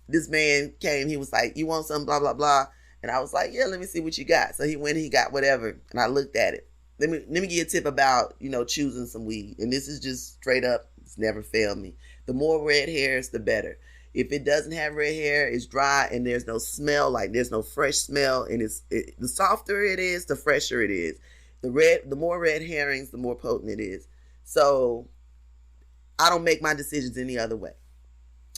Speaker 1: this man came, he was like, you want something, blah, blah, blah. And I was like, yeah, let me see what you got. So he went and he got whatever. And I looked at it. Let me give you a tip about, you know, choosing some weed. And this is just straight up. It's never failed me. The more red hairs, the better. If it doesn't have red hair, it's dry and there's no smell, like there's no fresh smell, and the softer it is, the fresher it is. The more red herrings, the more potent it is. So I don't make my decisions any other way.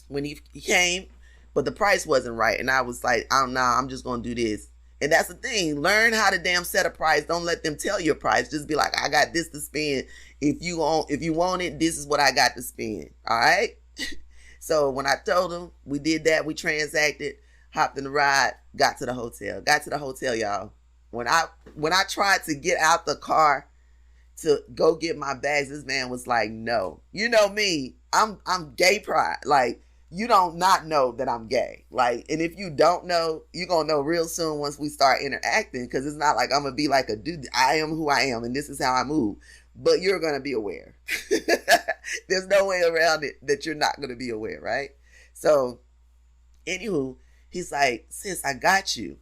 Speaker 1: When he came, but the price wasn't right, and I was like, oh no, I'm just gonna do this. And that's the thing. Learn how to damn set a price. Don't let them tell your price. Just be like, I got this to spend. If you want it, this is what I got to spend. All right. So when I told him, we did that. We transacted, hopped in the ride. Got to the hotel. Got to the hotel, y'all. When I tried to get out the car to go get my bags, this man was like, no. You know me. I'm gay pride. Like, you don't not know that I'm gay. Like, and if you don't know, you're gonna know real soon once we start interacting, because it's not like I'm gonna be like a dude. I am who I am and this is how I move. But you're gonna be aware. There's no way around it that you're not gonna be aware, right? So, anywho, he's like, sis, I got you.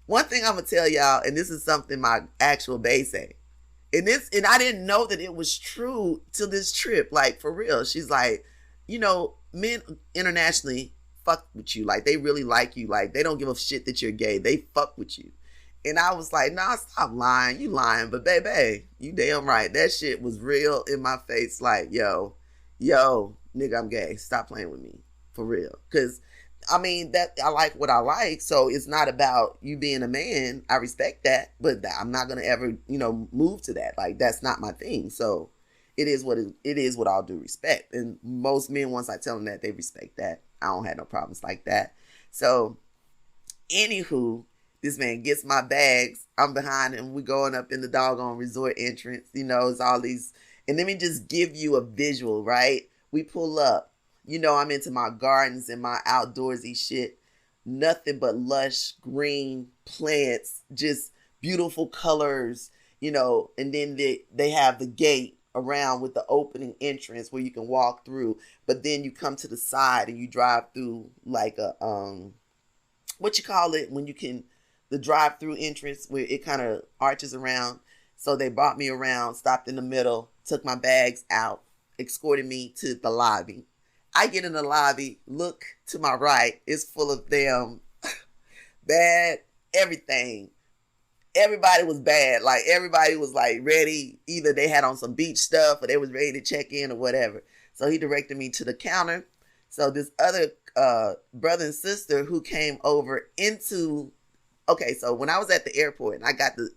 Speaker 1: One thing I'm gonna tell y'all, and this is something my actual bae say, and I didn't know that it was true till this trip. Like, for real. She's like, men internationally fuck with you. Like, they really like you. Like, they don't give a shit that you're gay. They fuck with you. And I was like, nah, stop lying. You lying. But baby, you damn right. That shit was real in my face. Like, yo, nigga, I'm gay. Stop playing with me. For real. Because, I mean, that I like what I like. So it's not about you being a man. I respect that. But I'm not going to ever, move to that. Like, that's not my thing. So it is what I'll do respect. And most men, once I tell them that, they respect that. I don't have no problems like that. So, anywho, this man gets my bags. I'm behind him. We going up in the doggone resort entrance. It's all these. And let me just give you a visual, right? We pull up. I'm into my gardens and my outdoorsy shit. Nothing but lush green plants, just beautiful colors, and then they have the gate around with the opening entrance where you can walk through. But then you come to the side and you drive through like a, what you call it when you can, the drive-through entrance where it kind of arches around. So they brought me around, stopped in the middle, took my bags out, escorted me to the lobby. I get in the lobby, look to my right, it's full of them bad everything. Everybody was bad. Like, everybody was like ready. Either they had on some beach stuff or they was ready to check in or whatever. So he directed me to the counter. So this other brother and sister who came over into, okay, so when I was at the airport and I got the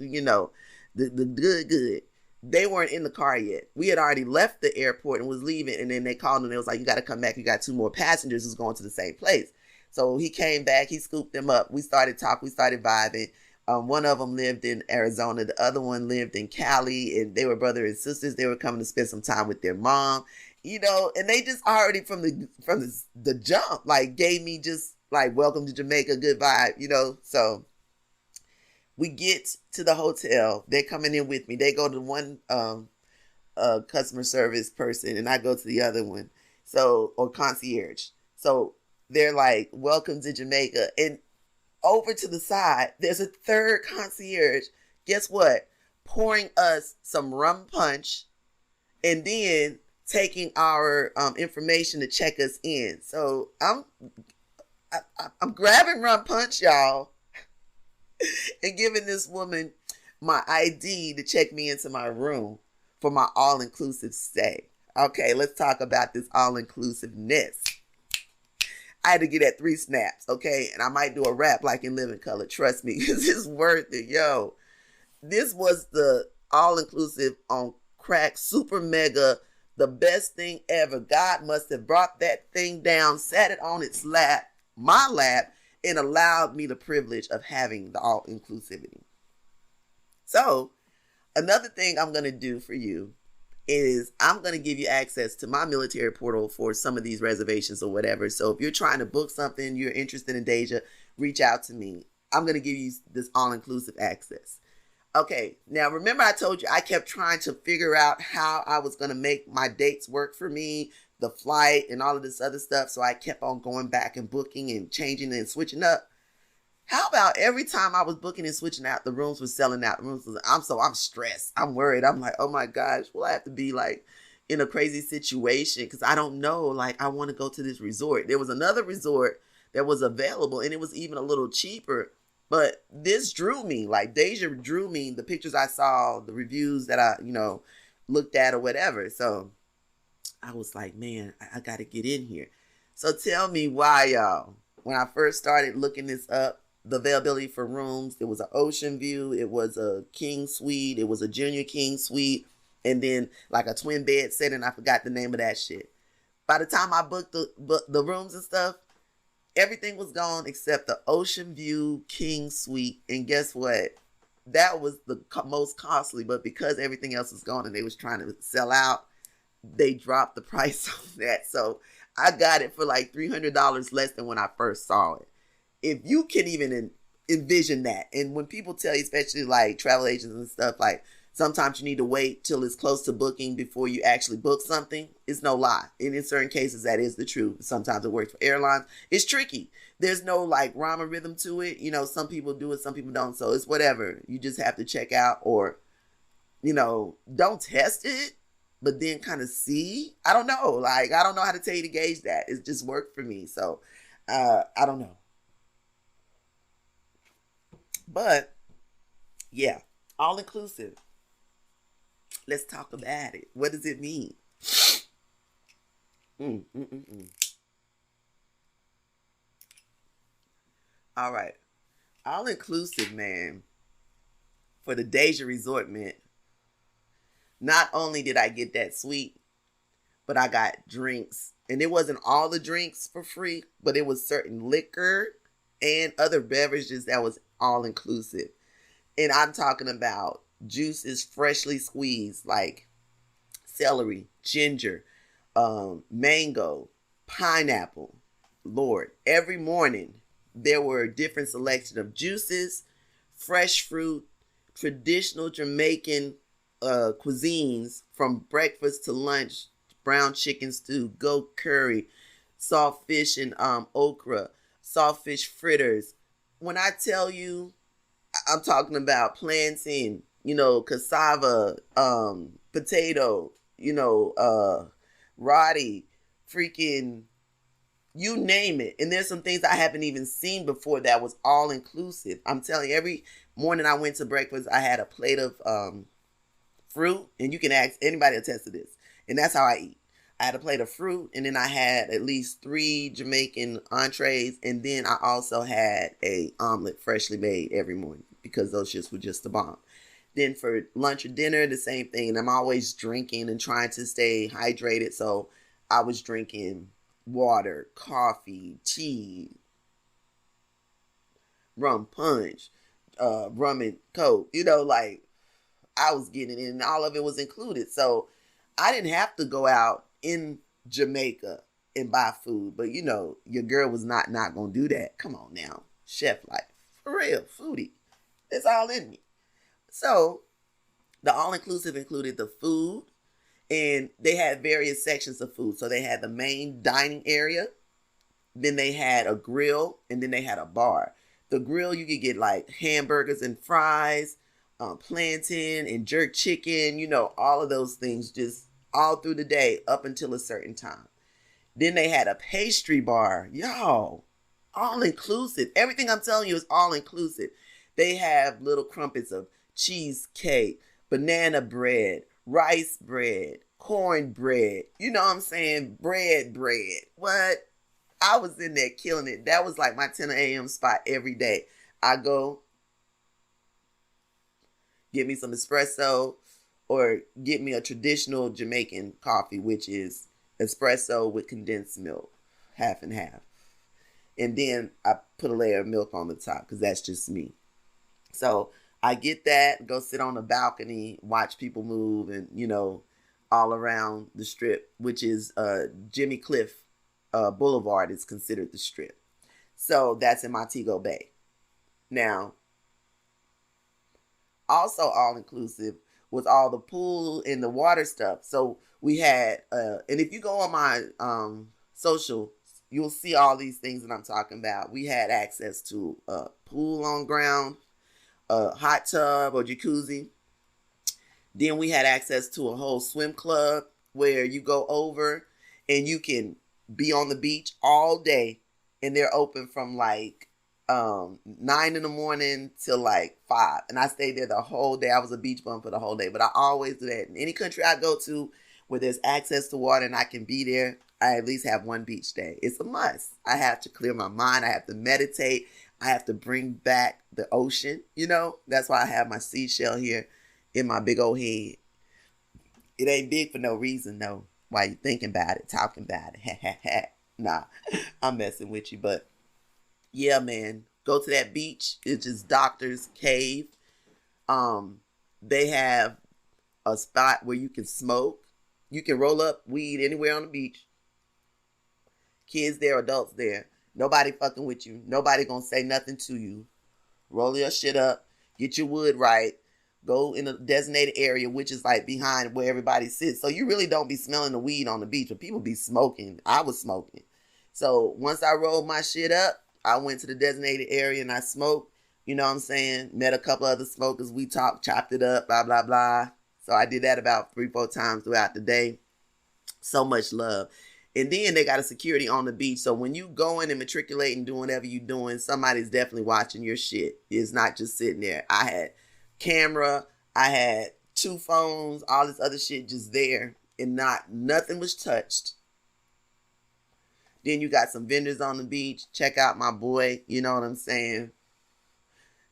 Speaker 1: good, they weren't in the car yet. We had already left the airport and was leaving, and then they called and they was like, you got to come back. You got 2 more passengers who's going to the same place. So he came back, he scooped them up. We started talking, we started vibing. One of them lived in Arizona. The other one lived in Cali, and they were brother and sisters. They were coming to spend some time with their mom, and they just already from the jump, like, gave me just like, welcome to Jamaica, good vibe, so we get to the hotel. They're coming in with me. They go to one customer service person, and I go to the other one. So, or concierge. So they're like, welcome to Jamaica. And over to the side, there's a third concierge. Guess what? Pouring us some rum punch and then taking our information to check us in. So I'm grabbing rum punch, y'all, and giving this woman my ID to check me into my room for my all-inclusive stay. Okay, let's talk about this all-inclusiveness. I had to get that 3 snaps, okay? And I might do a rap like in Living Color. Trust me, because it's worth it, yo. This was the all-inclusive on crack, super mega, the best thing ever. God must have brought that thing down, sat it on its lap, my lap, and allowed me the privilege of having the all-inclusivity. So, another thing I'm going to do for you is I'm going to give you access to my military portal for some of these reservations or whatever. So if you're trying to book something, you're interested in Deja, reach out to me. I'm going to give you this all-inclusive access. Okay, now remember I told you I kept trying to figure out how I was going to make my dates work for me, the flight and all of this other stuff. So I kept on going back and booking and changing and switching up. How about every time I was booking and switching out, the rooms were selling out. I'm stressed. I'm worried. I'm like, oh my gosh, will I have to be like in a crazy situation? Because I don't know. Like, I want to go to this resort. There was another resort that was available, and it was even a little cheaper. But this drew me. Like, Deja drew me. The pictures I saw, the reviews that I, looked at or whatever. So I was like, man, I got to get in here. So tell me why, y'all. When I first started looking this up, the availability for rooms, it was an ocean view, it was a king suite, it was a junior king suite, and then like a twin bed set, and I forgot the name of that shit. By the time I booked the rooms and stuff, Everything was gone except the Ocean View King Suite. And guess what? That was the most costly, but because everything else was gone and they was trying to sell out, they dropped the price on that. So I got it for like $300 less than when I first saw it. If you can even envision that, and when people tell you, especially like travel agents and stuff, like sometimes you need to wait till it's close to booking before you actually book something, it's no lie. And in certain cases, that is the truth. Sometimes it works for airlines. It's tricky. There's no like rhyme or rhythm to it. You know, some people do it, some people don't. So it's whatever. You just have to check out, or, you know, don't test it, but then kind of see. I don't know. Like, I don't know how to tell you to gauge that. It's just worked for me. So I don't know. But yeah, all inclusive. Let's talk about it. What does it mean? All right. All inclusive, man, for the Deja Resort meant not only did I get that suite, but I got drinks. And it wasn't all the drinks for free, but it was certain liquor and other beverages that was all inclusive. And I'm talking about juices freshly squeezed, like celery, ginger, mango, pineapple. Lord, every morning there were a different selection of juices, fresh fruit, traditional Jamaican cuisines from breakfast to lunch, brown chicken stew, goat curry, soft fish and okra, soft fish fritters. When I tell you, I'm talking about plantain, you know, cassava, potato, you know, roti, freaking, you name it. And there's some things I haven't even seen before that was all inclusive. I'm telling you, every morning I went to breakfast, I had a plate of fruit, and you can ask anybody to attest to this. And that's how I eat. I had a plate of fruit, and then I had at least 3 Jamaican entrees, and then I also had a omelet freshly made every morning because those shits were just the bomb. Then for lunch or dinner, the same thing. And I'm always drinking and trying to stay hydrated, so I was drinking water, coffee, tea, rum punch, rum and coke. You know, like I was getting it, and all of it was included. So I didn't have to go out in Jamaica and buy food. But, you know, your girl was not going to do that. Come on now. Chef life. For real. Foodie. It's all in me. So the all-inclusive included the food, and they had various sections of food. So they had the main dining area. Then they had a grill, and then they had a bar. The grill, you could get like hamburgers and fries, plantain and jerk chicken, you know, all of those things just all through the day up until a certain time. Then they had a pastry bar. Y'all, all inclusive. Everything I'm telling you is all inclusive. They have little crumpets of cheesecake, banana bread, rice bread, corn bread. You know what I'm saying? Bread. What? I was in there killing it. That was like my 10 a.m. spot every day. I go get me some espresso or get me a traditional Jamaican coffee, which is espresso with condensed milk, half and half. And then I put a layer of milk on the top because that's just me. So I get that, go sit on the balcony, watch people move, and, you know, all around the strip, which is Jimmy Cliff Boulevard is considered the strip. So that's in Montego Bay. Now, also all inclusive was all the pool and the water stuff. So we had, and if you go on my social, you'll see all these things that I'm talking about. We had access to a pool on ground, a hot tub or jacuzzi. Then we had access to a whole swim club where you go over and you can be on the beach all day, and they're open from like 9 in the morning till like 5. And I stayed there the whole day. I was a beach bum for the whole day, but I always do that. In any country I go to where there's access to water and I can be there, I at least have one beach day. It's a must. I have to clear my mind. I have to meditate. I have to bring back the ocean. You know, that's why I have my seashell here in my big old head. It ain't big for no reason, though. While you thinking about it, talking about it. Nah, I'm messing with you. But Yeah, man. Go to that beach. It's just Doctor's Cave. They have a spot where you can smoke. You can roll up weed anywhere on the beach. Kids there, adults there. Nobody fucking with you. Nobody gonna say nothing to you. Roll your shit up. Get your wood right. Go in a designated area, which is like behind where everybody sits. So you really don't be smelling the weed on the beach, but people be smoking. I was smoking. So once I rolled my shit up, I went to the designated area and I smoked. You know what I'm saying? Met a couple other smokers. We talked, chopped it up, blah, blah, blah. So I did that about 3-4 times throughout the day. So much love. And then they got a security on the beach. So when you going and matriculating, doing whatever you doing, somebody's definitely watching your shit. It's not just sitting there. I had camera. I had 2 phones, all this other shit just there. And nothing was touched. Then you got some vendors on the beach. Check out my boy. You know what I'm saying?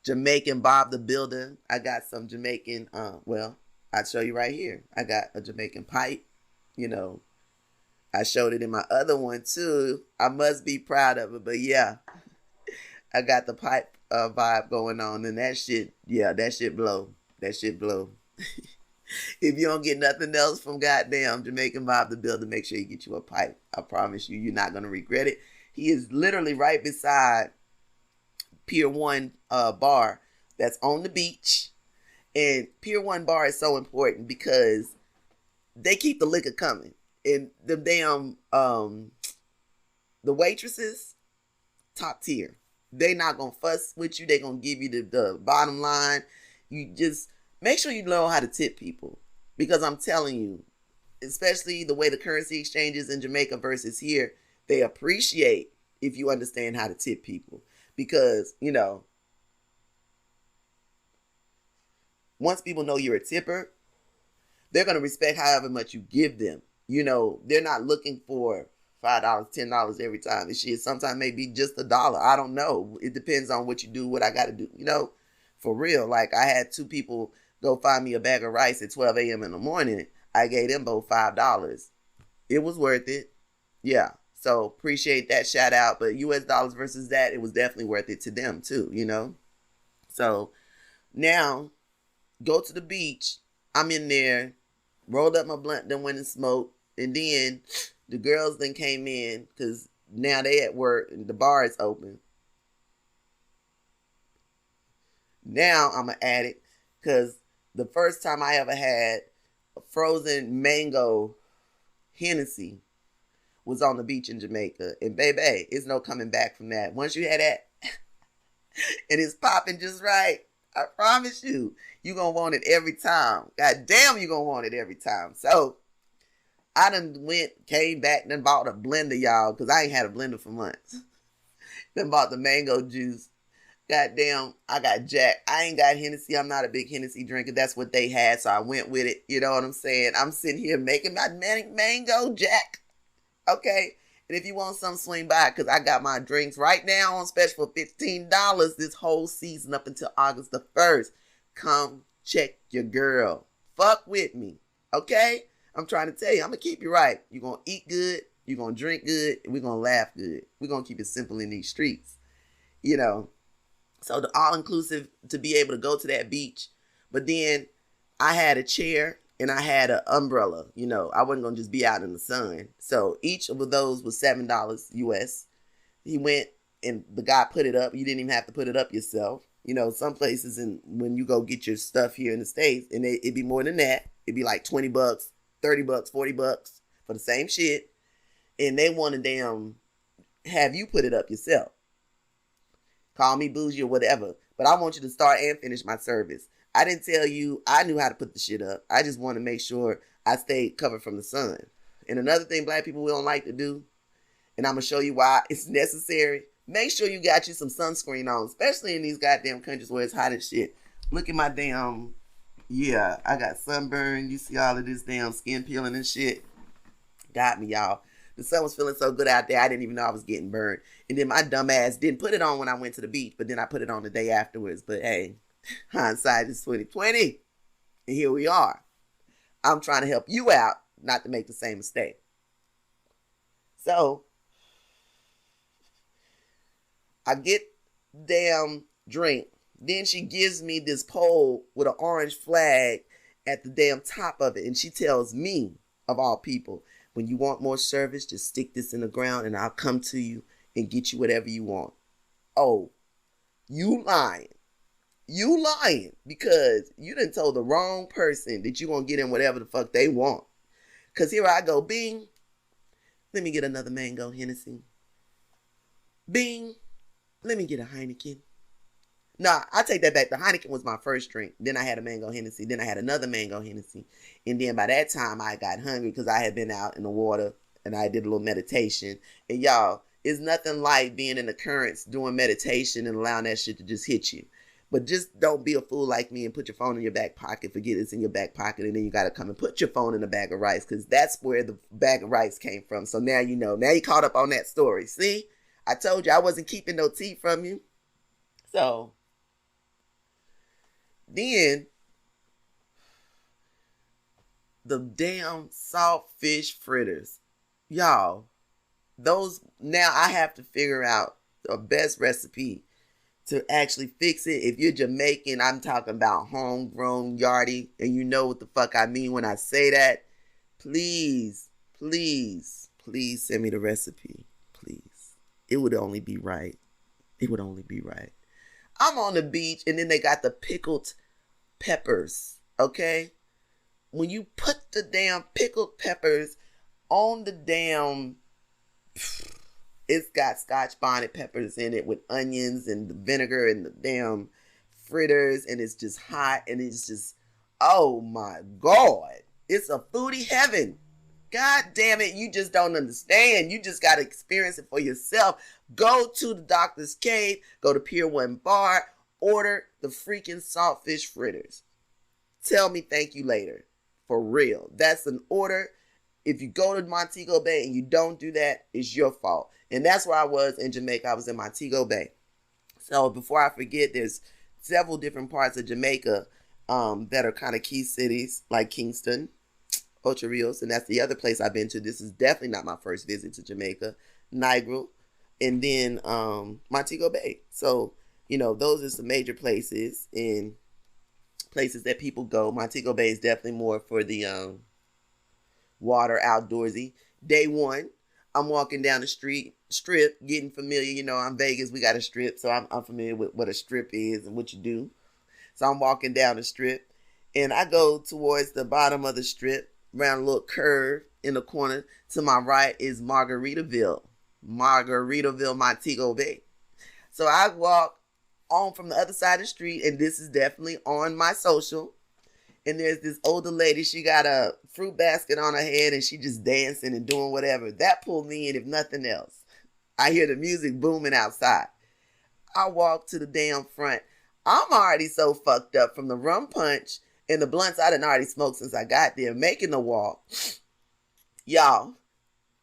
Speaker 1: Jamaican Bob the Builder. I got some Jamaican, I'll show you right here. I got a Jamaican pipe. You know, I showed it in my other one too. I must be proud of it. But yeah, I got the pipe vibe going on. And that shit blow. That shit blow. If you don't get nothing else from goddamn Jamaican Bob the Builder, make sure you get you a pipe. I promise you, you're not going to regret it. He is literally right beside Pier 1 bar that's on the beach. And Pier 1 bar is so important because they keep the liquor coming. And the damn, the waitresses, top tier. They not going to fuss with you. They going to give you the bottom line. You just make sure you know how to tip people. Because I'm telling you, especially the way the currency exchanges in Jamaica versus here, they appreciate if you understand how to tip people. Because, you know, once people know you're a tipper, they're going to respect however much you give them. You know, they're not looking for $5, $10 every time. This shit sometimes maybe just $1. I don't know. It depends on what you do, what I got to do. You know, for real. Like I had 2 people go find me a bag of rice at 12 a.m. in the morning. I gave them both $5. It was worth it. Yeah. So appreciate that shout out. But US dollars versus that, it was definitely worth it to them too, you know. So now go to the beach. I'm in there, rolled up my blunt, then went and smoked. And then the girls then came in because now they at work and the bar is open. Now I'm an addict because the first time I ever had a frozen mango Hennessy was on the beach in Jamaica. And baby, it's no coming back from that. Once you had that and it's popping just right, I promise you, you're going to want it every time. God damn, you're going to want it every time. So I came back, then bought a blender, y'all, because I ain't had a blender for months. Then bought the mango juice. Goddamn, I got Jack. I ain't got Hennessy. I'm not a big Hennessy drinker. That's what they had, so I went with it. You know what I'm saying? I'm sitting here making my mango Jack. Okay? And if you want some, swing by, because I got my drinks right now on special for $15 this whole season up until August the 1st. Come check your girl. Fuck with me. Okay? I'm trying to tell you, I'm going to keep you right. You're going to eat good. You're going to drink good. And we're going to laugh good. We're going to keep it simple in these streets. You know? So the all-inclusive to be able to go to that beach. But then I had a chair and I had an umbrella. You know, I wasn't going to just be out in the sun. So each of those was $7 US. He went and the guy put it up. You didn't even have to put it up yourself. You know, some places when you go get your stuff here in the States, and it'd be more than that. It'd be like $20, $30, $40 for the same shit. And they want to damn have you put it up yourself. Call me bougie or whatever. But I want you to start and finish my service. I didn't tell you I knew how to put the shit up. I just want to make sure I stayed covered from the sun. And another thing black people, we don't like to do, and I'm going to show you why it's necessary. Make sure you got you some sunscreen on, especially in these goddamn countries where it's hot as shit. Look at my damn, yeah, I got sunburn. You see all of this damn skin peeling and shit. Got me, y'all. The sun was feeling so good out there, I didn't even know I was getting burned. And then my dumb ass didn't put it on when I went to the beach, but then I put it on the day afterwards. But hey, hindsight is 2020. And here we are. I'm trying to help you out not to make the same mistake. So, I get damn drink. Then she gives me this pole with an orange flag at the damn top of it. And she tells me, of all people, when you want more service, just stick this in the ground and I'll come to you and get you whatever you want. Oh, you lying. You lying because you done told the wrong person that you gonna get in whatever the fuck they want. Because here I go, bing. Let me get another mango Hennessy. Bing. Let me get a Heineken. Nah, I take that back. The Heineken was my first drink. Then I had a mango Hennessy. Then I had another mango Hennessy. And then by that time, I got hungry because I had been out in the water and I did a little meditation. And y'all, it's nothing like being in the currents, doing meditation and allowing that shit to just hit you. But just don't be a fool like me and put your phone in your back pocket, forget it's in your back pocket, and then you got to come and put your phone in the bag of rice because that's where the bag of rice came from. So now you know. Now you caught up on that story. See? I told you I wasn't keeping no tea from you. So then the damn saltfish fritters. Y'all, those, now I have to figure out the best recipe to actually fix it. If you're Jamaican, I'm talking about homegrown yardie, and you know what the fuck I mean when I say that. Please, please, please send me the recipe. Please. It would only be right. It would only be right. I'm on the beach, and then they got the pickled peppers, okay? When you put the damn pickled peppers on the damn... It's got Scotch bonnet peppers in it with onions and the vinegar and the damn fritters, and it's just hot, and it's just, oh my God. It's a foodie heaven. God damn it, you just don't understand. You just got to experience it for yourself. Go to the Doctor's Cave, go to Pier 1 Bar, order the freaking saltfish fritters. Tell me thank you later. For real. That's an order. If you go to Montego Bay and you don't do that, it's your fault. And that's where I was in Jamaica. I was in Montego Bay. So before I forget, there's several different parts of Jamaica that are kind of key cities, like Kingston, Ocho Rios, and that's the other place I've been to. This is definitely not my first visit to Jamaica. Negril, and then Montego Bay. So, you know, those are some major places and places that people go. Montego Bay is definitely more for the water, outdoorsy. Day one, I'm walking down the strip, getting familiar. You know, I'm Vegas, we got a strip, so I'm familiar with what a strip is and what you do. So I'm walking down the strip, and I go towards the bottom of the strip, around a little curve in the corner. To my right is Margaritaville, Montego Bay. So I walk on from the other side of the street, and this is definitely on my social. And there's this older lady, she got a fruit basket on her head and she just dancing and doing whatever. That pulled me in, if nothing else. I hear the music booming outside. I walk to the damn front. I'm already so fucked up from the rum punch and the blunts I done already smoked since I got there, making the walk. Y'all,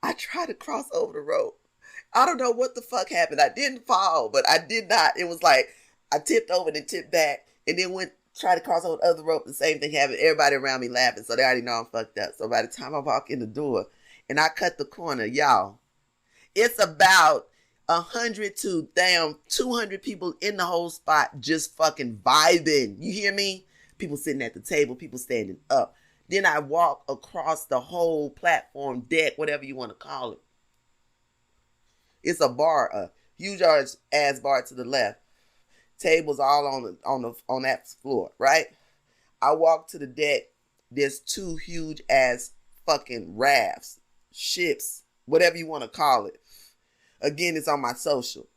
Speaker 1: I tried to cross over the road. I don't know what the fuck happened. I didn't fall, but I did not. It was like I tipped over and tipped back and then went try to cross over the other rope. The same thing happened. Everybody around me laughing, so they already know I'm fucked up. So by the time I walk in the door and I cut the corner, y'all, it's about 100 to damn 200 people in the whole spot just fucking vibing. You hear me? People sitting at the table, people standing up. Then I walk across the whole platform, deck, whatever you want to call it. It's a bar, a huge ass bar to the left. Tables all on that floor, right? I walk to the deck. There's two huge ass fucking rafts, ships, whatever you want to call it. Again, it's on my social.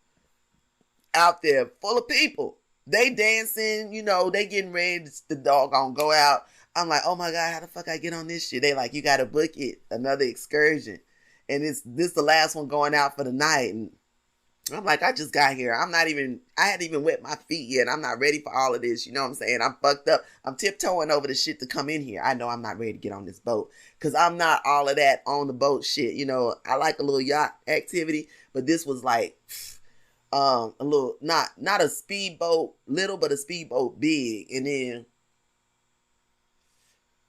Speaker 1: Out there, full of people. They dancing, you know, they getting ready. The dog gonna go out. I'm like, oh my God, how the fuck I get on this shit? They like, you gotta book it, another excursion, and this the last one going out for the night. And I'm like, I just got here. I hadn't even wet my feet yet. I'm not ready for all of this. You know what I'm saying? I'm fucked up. I'm tiptoeing over the shit to come in here. I know I'm not ready to get on this boat because I'm not all of that on the boat shit. You know, I like a little yacht activity, but this was like a little, not a speedboat little, but a speedboat big. And then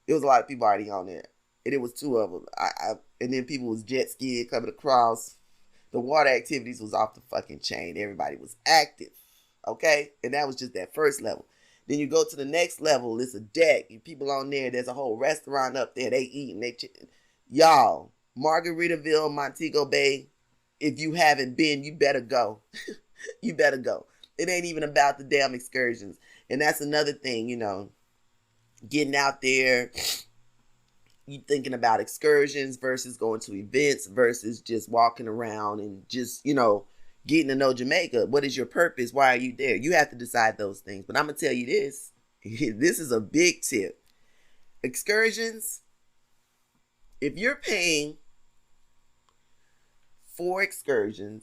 Speaker 1: there was a lot of people already on there. And it was two of them. And then people was jet skiing coming across. The water activities was off the fucking chain. Everybody was active. Okay? And that was just that first level. Then you go to the next level. It's a deck. People on there. There's a whole restaurant up there. They eating. Y'all, Margaritaville, Montego Bay. If you haven't been, you better go. You better go. It ain't even about the damn excursions. And that's another thing, getting out there. You thinking about excursions versus going to events versus just walking around and just, getting to know Jamaica. What is your purpose? Why are you there? You have to decide those things. But I'm going to tell you this. This is a big tip. Excursions, if you're paying for excursions,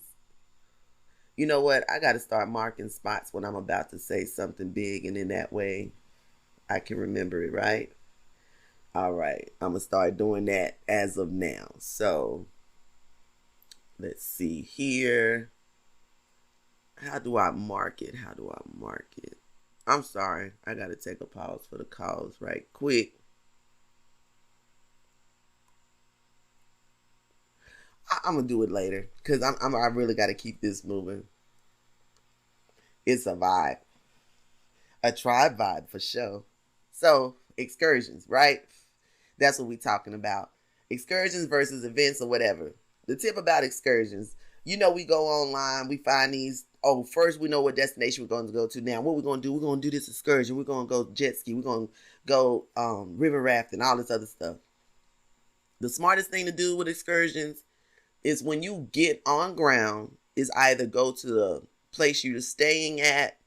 Speaker 1: you know what? I got to start marking spots when I'm about to say something big. And in that way, I can remember it, right? All right. I'm going to start doing that as of now. So, let's see here. How do I mark it? I'm sorry. I got to take a pause for the calls right quick. I'm going to do it later because I really got to keep this moving. It's a vibe. A Trive vibe for sure. So, excursions, right? That's what we're talking about. Excursions versus events or whatever. The tip about excursions, we go online, we find these. Oh, first we know what destination we're going to go to. Now, what we're going to do, we're going to do this excursion. We're going to go jet ski. We're going to go river rafting, all this other stuff. The smartest thing to do with excursions is when you get on ground is either go to the place you're staying at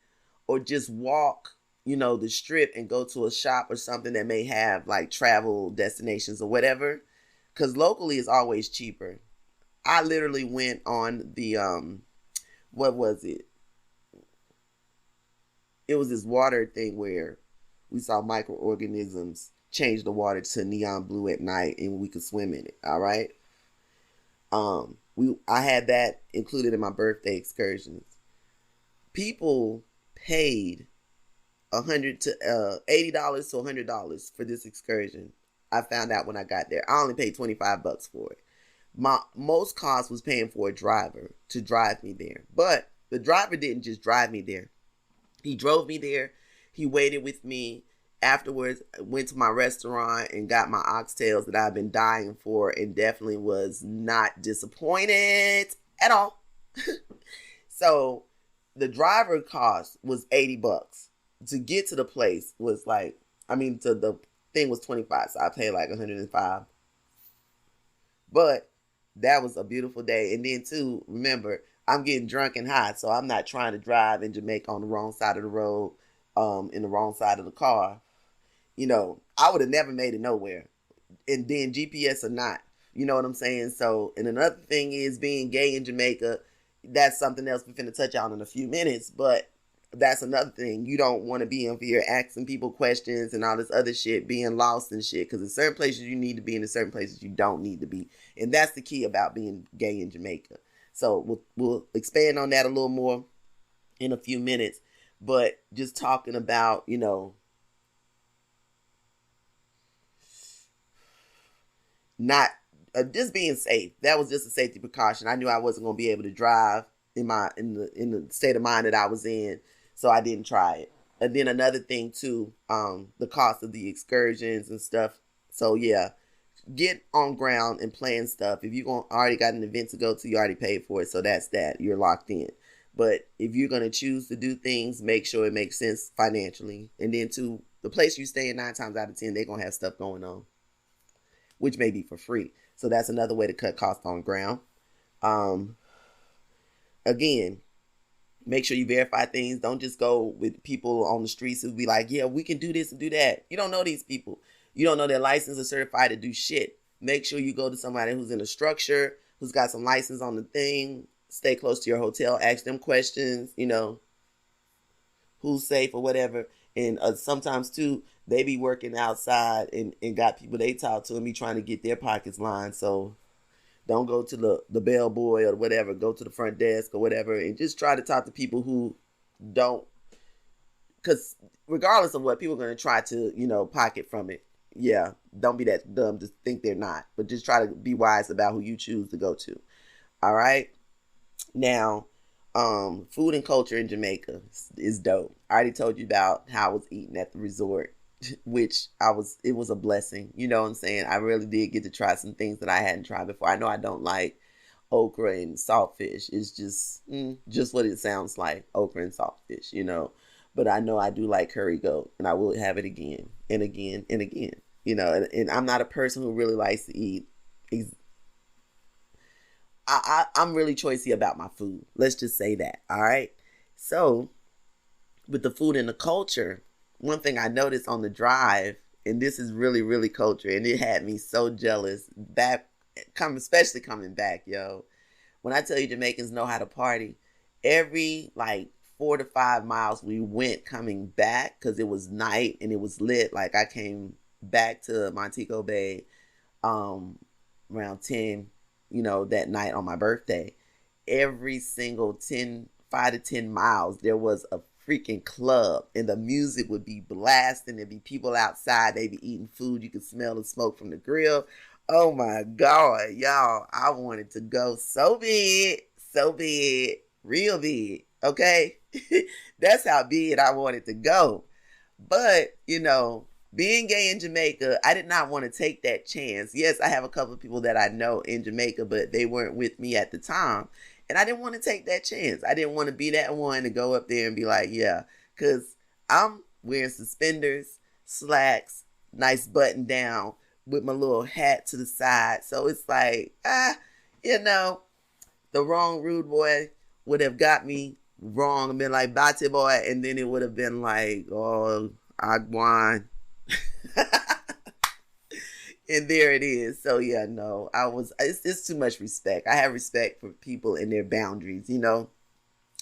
Speaker 1: or just walk, the strip and go to a shop or something that may have like travel destinations or whatever. Because locally is always cheaper. I literally went on the, what was it? It was this water thing where we saw microorganisms change the water to neon blue at night and we could swim in it. All right. I had that included in my birthday excursions. People paid $80 to $100 for this excursion. I found out when I got there. I only paid $25 for it. My most cost was paying for a driver to drive me there. But the driver didn't just drive me there. He drove me there. He waited with me. Afterwards, went to my restaurant and got my oxtails that I've been dying for and definitely was not disappointed at all. So the driver cost was $80. To get to the place was the thing was $25. So I paid like $105. But that was a beautiful day. And then too, remember, I'm getting drunk and high. So I'm not trying to drive in Jamaica on the wrong side of the road, in the wrong side of the car. I would have never made it nowhere. And then GPS or not. You know what I'm saying? So, and another thing is being gay in Jamaica. That's something else we're finna touch on in a few minutes. But that's another thing. You don't want to be in here asking people questions and all this other shit, being lost and shit. Because in certain places you need to be and in certain places you don't need to be. And that's the key about being gay in Jamaica. So we'll expand on that a little more in a few minutes. But just talking about, not just being safe. That was just a safety precaution. I knew I wasn't going to be able to drive in the state of mind that I was in, so I didn't try it. And then another thing too, the cost of the excursions and stuff. So yeah, get on ground and plan stuff. If you already got an event to go to, you already paid for it, so that's that. You're locked in. But if you're going to choose to do things, make sure it makes sense financially. And then too, the place you stay in 9 times out of 10, they're going to have stuff going on, which may be for free. So that's another way to cut costs on ground. Again, make sure you verify things. Don't just go with people on the streets who be like, yeah, we can do this and do that. You don't know these people. You don't know their license or certified to do shit. Make sure you go to somebody who's in a structure, who's got some license on the thing. Stay close to your hotel. Ask them questions, who's safe or whatever. And sometimes too, they be working outside and got people they talk to and be trying to get their pockets lined. So don't go to the bellboy or whatever. Go to the front desk or whatever and just try to talk to people who don't. Because regardless of what, people are going to try to, pocket from it. Yeah, don't be that dumb to think they're not. But just try to be wise about who you choose to go to. All right? Now, food and culture in Jamaica is dope. I already told you about how I was eating at the resort, which it was a blessing. You know what I'm saying? I really did get to try some things that I hadn't tried before. I know I don't like okra and saltfish. It's just what it sounds like, okra and saltfish, you know. But I know I do like curry goat, and I will have it again and again and again, you know. And I'm not a person who really likes to eat. I'm really choicy about my food. Let's just say that. All right. So with the food and the culture, one thing I noticed on the drive, and this is really, really culture, and it had me so jealous back, especially coming back, yo. When I tell you Jamaicans know how to party, every like 4 to 5 miles we went coming back, because it was night and it was lit. Like I came back to Montego Bay around 10, you know, that night on my birthday. Every single 5 to 10 miles, there was a freaking club, and the music would be blasting. There'd be people outside. They'd be eating food. You could smell the smoke from the grill. Oh my God, y'all. I wanted to go so big, real big. Okay. That's how big I wanted to go. But, you know, being gay in Jamaica, I did not want to take that chance. Yes, I have a couple of people that I know in Jamaica, but they weren't with me at the time. And I didn't want to take that chance. I didn't want to be that one to go up there and be like, yeah, because I'm wearing suspenders, slacks, nice button down with my little hat to the side. So it's like, you know, the wrong rude boy would have got me wrong and been like, Bate boy. And then it would have been like, oh, Agwan. And there it is. So yeah, no, it's too much respect. I have respect for people and their boundaries, you know.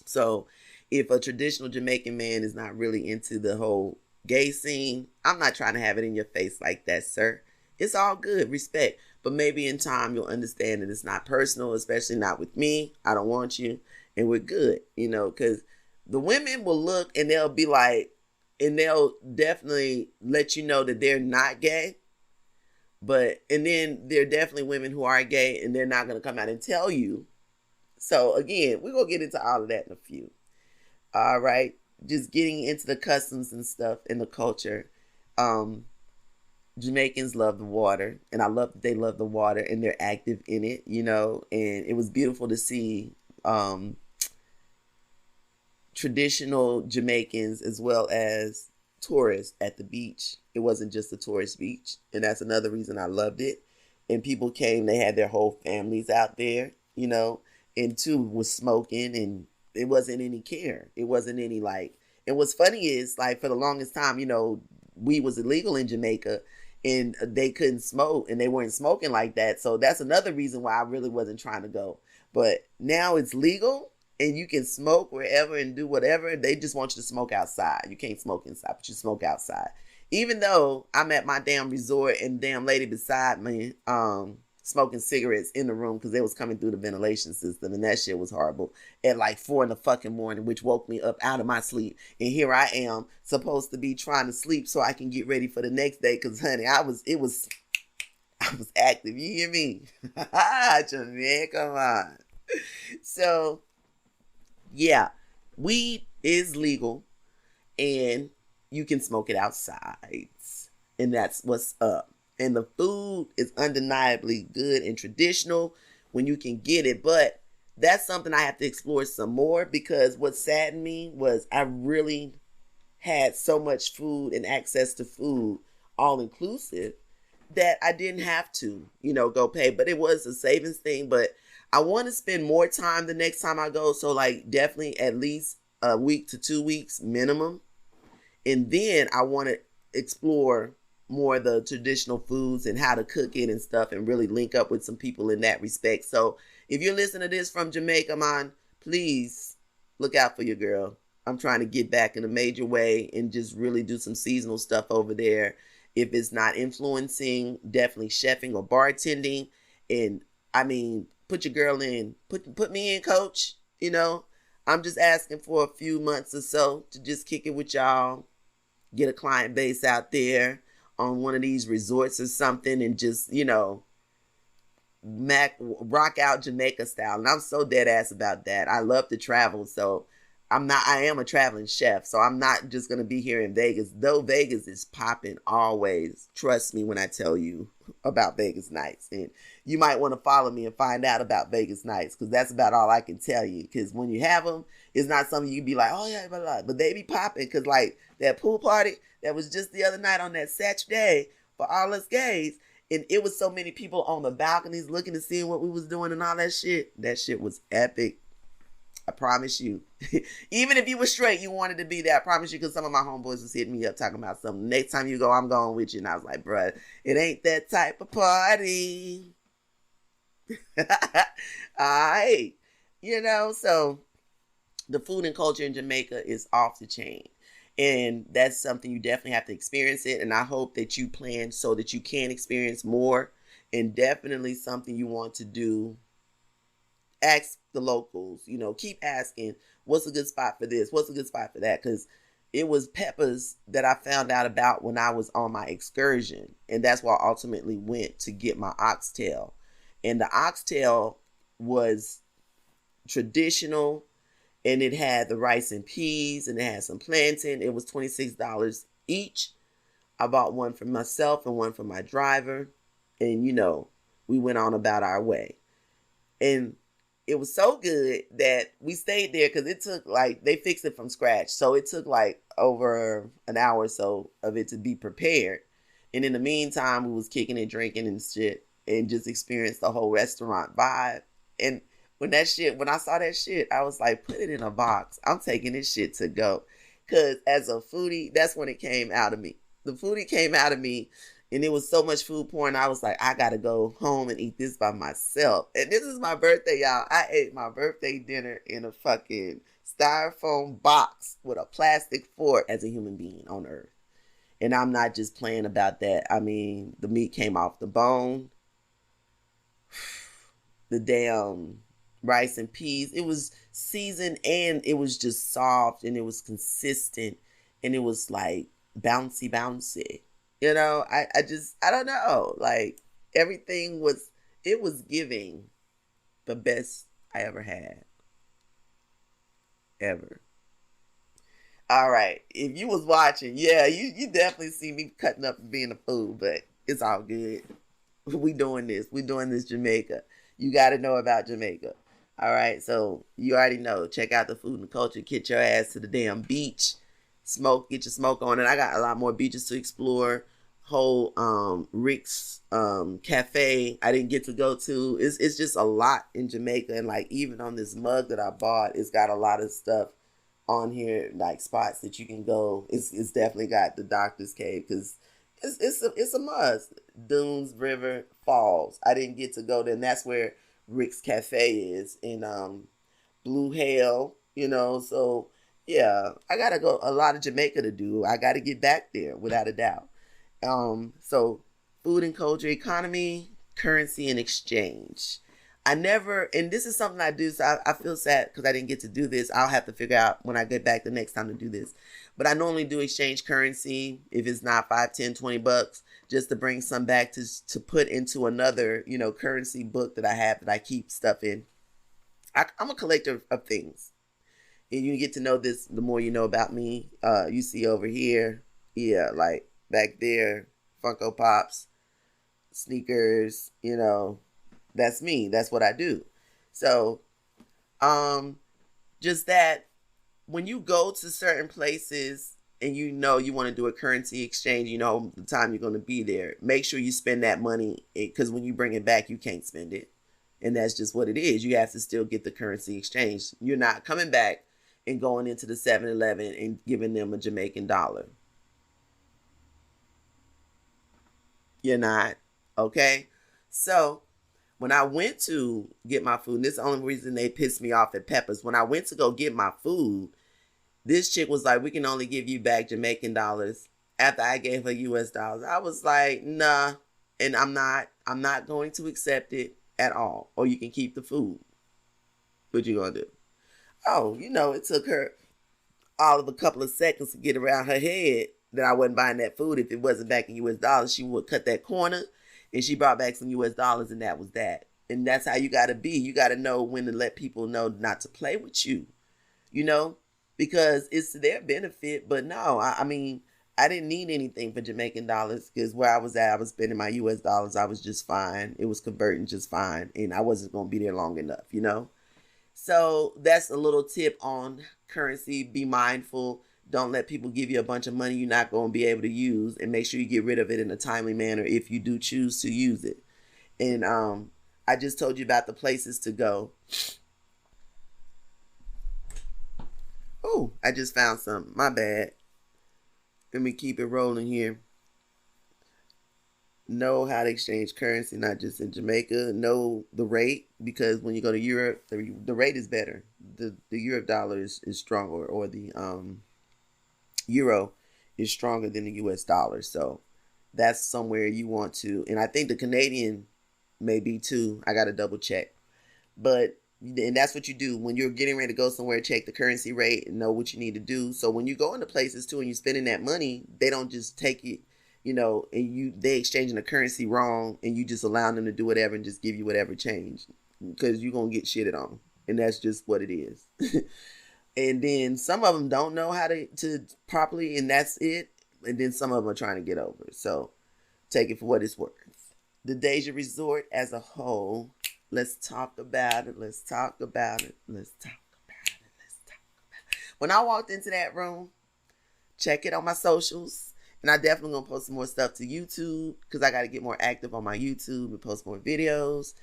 Speaker 1: So if a traditional Jamaican man is not really into the whole gay scene, I'm not trying to have it in your face like that, sir. It's all good, respect. But maybe in time you'll understand that it's not personal, especially not with me. I don't want you. And we're good, you know, because the women will look and they'll be like, and they'll definitely let you know that they're not gay. And then there are definitely women who are gay and they're not going to come out and tell you. So again, we're going to get into all of that in a few. All right. Just getting into the customs and stuff in the culture. Jamaicans love the water, and I love that they love the water and they're active in it, you know, and it was beautiful to see traditional Jamaicans as well as tourists at the beach. It wasn't just a tourist beach, and that's another reason I loved it. And people came, they had their whole families out there, you know, and too was smoking, and it wasn't any care. It wasn't any like, and what's funny is like for the longest time, you know, weed was illegal in Jamaica and they couldn't smoke and they weren't smoking like that. So that's another reason why I really wasn't trying to go. But now it's legal and you can smoke wherever and do whatever. They just want you to smoke outside. You can't smoke inside, but you smoke outside. Even though I'm at my damn resort and damn lady beside me smoking cigarettes in the room because they was coming through the ventilation system, and that shit was horrible at like 4 in the fucking morning, which woke me up out of my sleep. And here I am supposed to be trying to sleep so I can get ready for the next day, because honey, I was active. You hear me? Jamaica, come on. So yeah, weed is legal and you can smoke it outside, and that's what's up. And the food is undeniably good and traditional when you can get it. But that's something I have to explore some more, because what saddened me was I really had so much food and access to food, all inclusive, that I didn't have to, you know, go pay. But it was a savings thing. But I want to spend more time the next time I go. So like definitely at least a week to 2 weeks minimum. And then I want to explore more of the traditional foods and how to cook it and stuff, and really link up with some people in that respect. So if you're listening to this from Jamaica, man, please look out for your girl. I'm trying to get back in a major way and just really do some seasonal stuff over there. If it's not influencing, definitely chefing or bartending. And I mean, put your girl in, put me in, coach. You know, I'm just asking for a few months or so to just kick it with y'all, get a client base out there on one of these resorts or something, and just, you know, rock out Jamaica style. And I'm so dead ass about that. I love to travel. So I am a traveling chef. So I'm not just going to be here in Vegas. Though Vegas is popping always. Trust me when I tell you about Vegas nights. And you might want to follow me and find out about Vegas nights, because that's about all I can tell you. Because when you have them, it's not something you be like, oh yeah, blah, blah. But they be popping. Because like that pool party that was just the other night on that Saturday for all us gays, and it was so many people on the balconies looking to see what we was doing and all that shit. That shit was epic. I promise you. Even if you were straight, you wanted to be there. I promise you, because some of my homeboys was hitting me up talking about something. Next time you go, I'm going with you. And I was like, bruh, it ain't that type of party. Alright. You know, so the food and culture in Jamaica is off the chain. And that's something you definitely have to experience it. And I hope that you plan so that you can experience more. And definitely something you want to do. Ask the locals, you know, keep asking, what's a good spot for this? What's a good spot for that? Because it was peppers that I found out about when I was on my excursion. And that's why I ultimately went to get my oxtail. And the oxtail was traditional, and it had the rice and peas, and it had some plantain. It was $26 each. I bought one for myself and one for my driver. And, you know, we went on about our way. And it was so good that we stayed there, because it took like, they fixed it from scratch. So it took like over an hour or so of it to be prepared. And in the meantime, we was kicking and drinking and shit, and just experienced the whole restaurant vibe. And when I saw that shit, I was like, put it in a box. I'm taking this shit to go. Because as a foodie, that's when it came out of me. The foodie came out of me. And it was so much food porn. I was like, I got to go home and eat this by myself. And this is my birthday, y'all. I ate my birthday dinner in a fucking styrofoam box with a plastic fork as a human being on earth. And I'm not just playing about that. I mean, the meat came off the bone. The damn rice and peas. It was seasoned, and it was just soft, and it was consistent, and it was like bouncy. You know, I don't know. Like, everything was giving the best I ever had. Ever. All right. If you was watching, yeah, you definitely see me cutting up and being a fool, but it's all good. We doing this. We doing this Jamaica. You got to know about Jamaica. All right. So you already know. Check out the food and culture. Get your ass to the damn beach. Smoke. Get your smoke on. And I got a lot more beaches to explore. Whole Rick's cafe I didn't get to go to. It's just a lot in Jamaica. And like, even on this mug that I bought, it's got a lot of stuff on here, like spots that you can go. It's definitely got the Doctor's Cave, because it's a must. Dunes, River, Falls. I didn't get to go there, and that's where Rick's Cafe is in Blue Hale, you know. So yeah, I gotta go. A lot of Jamaica to do. I gotta get back there without a doubt. So food and culture, economy, currency, and exchange. And this is something I do, so I feel sad because I didn't get to do this. I'll have to figure out when I get back the next time to do this. But I normally do exchange currency if it's not $5, $10, $20, just to bring some back to put into another, you know, currency book that I have that I keep stuff in. I'm a collector of things. And you get to know this the more you know about me. You see over here, yeah, like back there, Funko Pops, sneakers, you know. That's me. That's what I do. So, just that when you go to certain places and you know you want to do a currency exchange, you know the time you're going to be there, make sure you spend that money, because when you bring it back, you can't spend it. And that's just what it is. You have to still get the currency exchange. You're not coming back and going into the 7-Eleven and giving them a Jamaican dollar. You're not. Okay? So, when I went to get my food, and this is the only reason they pissed me off at Peppers. When I went to go get my food, this chick was like, we can only give you back Jamaican dollars after I gave her US dollars. I was like, nah, and I'm not going to accept it at all. Or you can keep the food. What you gonna do? Oh, you know, it took her all of a couple of seconds to get around her head that I wasn't buying that food. If it wasn't back in US dollars, she would cut that corner. And she brought back some US dollars, and that was that. And that's how you got to be. You got to know when to let people know not to play with you, you know, because it's to their benefit. But no, I mean, I didn't need anything for Jamaican dollars because where I was at, I was spending my US dollars. I was just fine. It was converting just fine. And I wasn't going to be there long enough, you know. So that's a little tip on currency. Be mindful. Don't let people give you a bunch of money you're not going to be able to use, and make sure you get rid of it in a timely manner if you do choose to use it. And I just told you about the places to go. Oh, I just found something. My bad. Let me keep it rolling here. Know how to exchange currency, not just in Jamaica. Know the rate, because when you go to Europe, the rate is better. The Europe dollar is stronger, or the euro is stronger than the US dollar. So that's somewhere you want to. And I think the Canadian may be too. I got to double check. But and that's what you do when you're getting ready to go somewhere. Check the currency rate and know what you need to do. So when you go into places too and you're spending that money, they don't just take it, you know, and they exchanging the currency wrong, and you just allowing them to do whatever and just give you whatever change, because you're gonna get shitted on, and that's just what it is. And then some of them don't know how to properly, and that's it. And then some of them are trying to get over it. So take it for what it's worth. The Deja Resort as a whole. Let's talk about it. Let's talk about it. Let's talk about it. Let's talk about it. When I walked into that room, check it on my socials. And I definitely going to post some more stuff to YouTube, because I got to get more active on my YouTube and post more videos.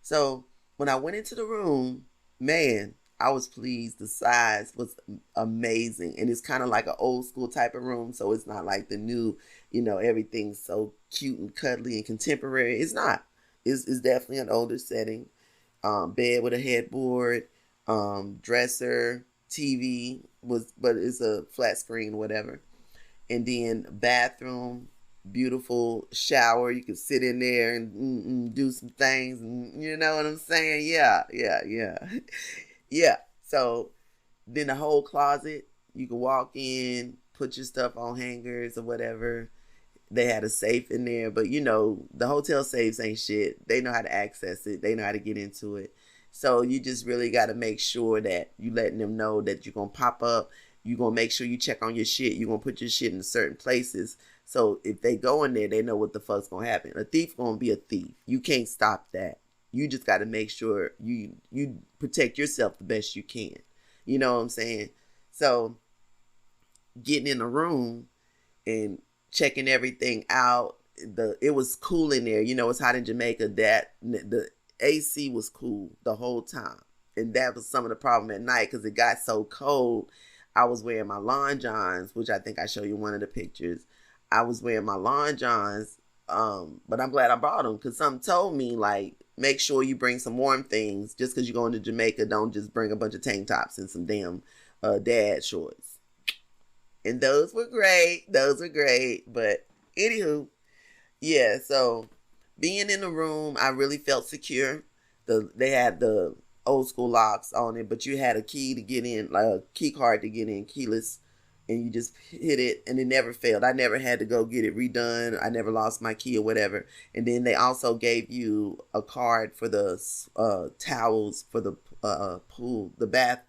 Speaker 1: So when I went into the room, man, I was pleased. The size was amazing. And it's kind of like an old school type of room. So it's not like the new, you know, everything's so cute and cuddly and contemporary. It's not. It's definitely an older setting. Bed with a headboard, dresser, TV, but it's a flat screen, whatever. And then bathroom, beautiful shower. You can sit in there and do some things. And you know what I'm saying? Yeah. Yeah. So then the whole closet, you can walk in, put your stuff on hangers or whatever. They had a safe in there, but you know, the hotel safes ain't shit. They know how to access it. They know how to get into it. So you just really got to make sure that you letting them know that you're going to pop up. You're going to make sure you check on your shit. You're going to put your shit in certain places. So if they go in there, they know what the fuck's going to happen. A thief going to be a thief. You can't stop that. You just got to make sure you protect yourself the best you can. You know what I'm saying? So getting in the room and checking everything out. It was cool in there. You know, it's hot in Jamaica. That the AC was cool the whole time. And that was some of the problem at night, because it got so cold. I was wearing my lawn johns, which I think I show you one of the pictures. I was wearing my lawn johns, but I'm glad I brought them, because something told me, like, make sure you bring some warm things. Just because you're going to Jamaica, don't just bring a bunch of tank tops and some damn dad shorts. And those were great. But anywho, yeah, so being in the room, I really felt secure. They had the old school locks on it, but you had a key to get in, like a key card to get in, keyless, and you just hit it, and it never failed. I never had to go get it redone. I never lost my key or whatever. And then they also gave you a card for the towels for the pool, the bath,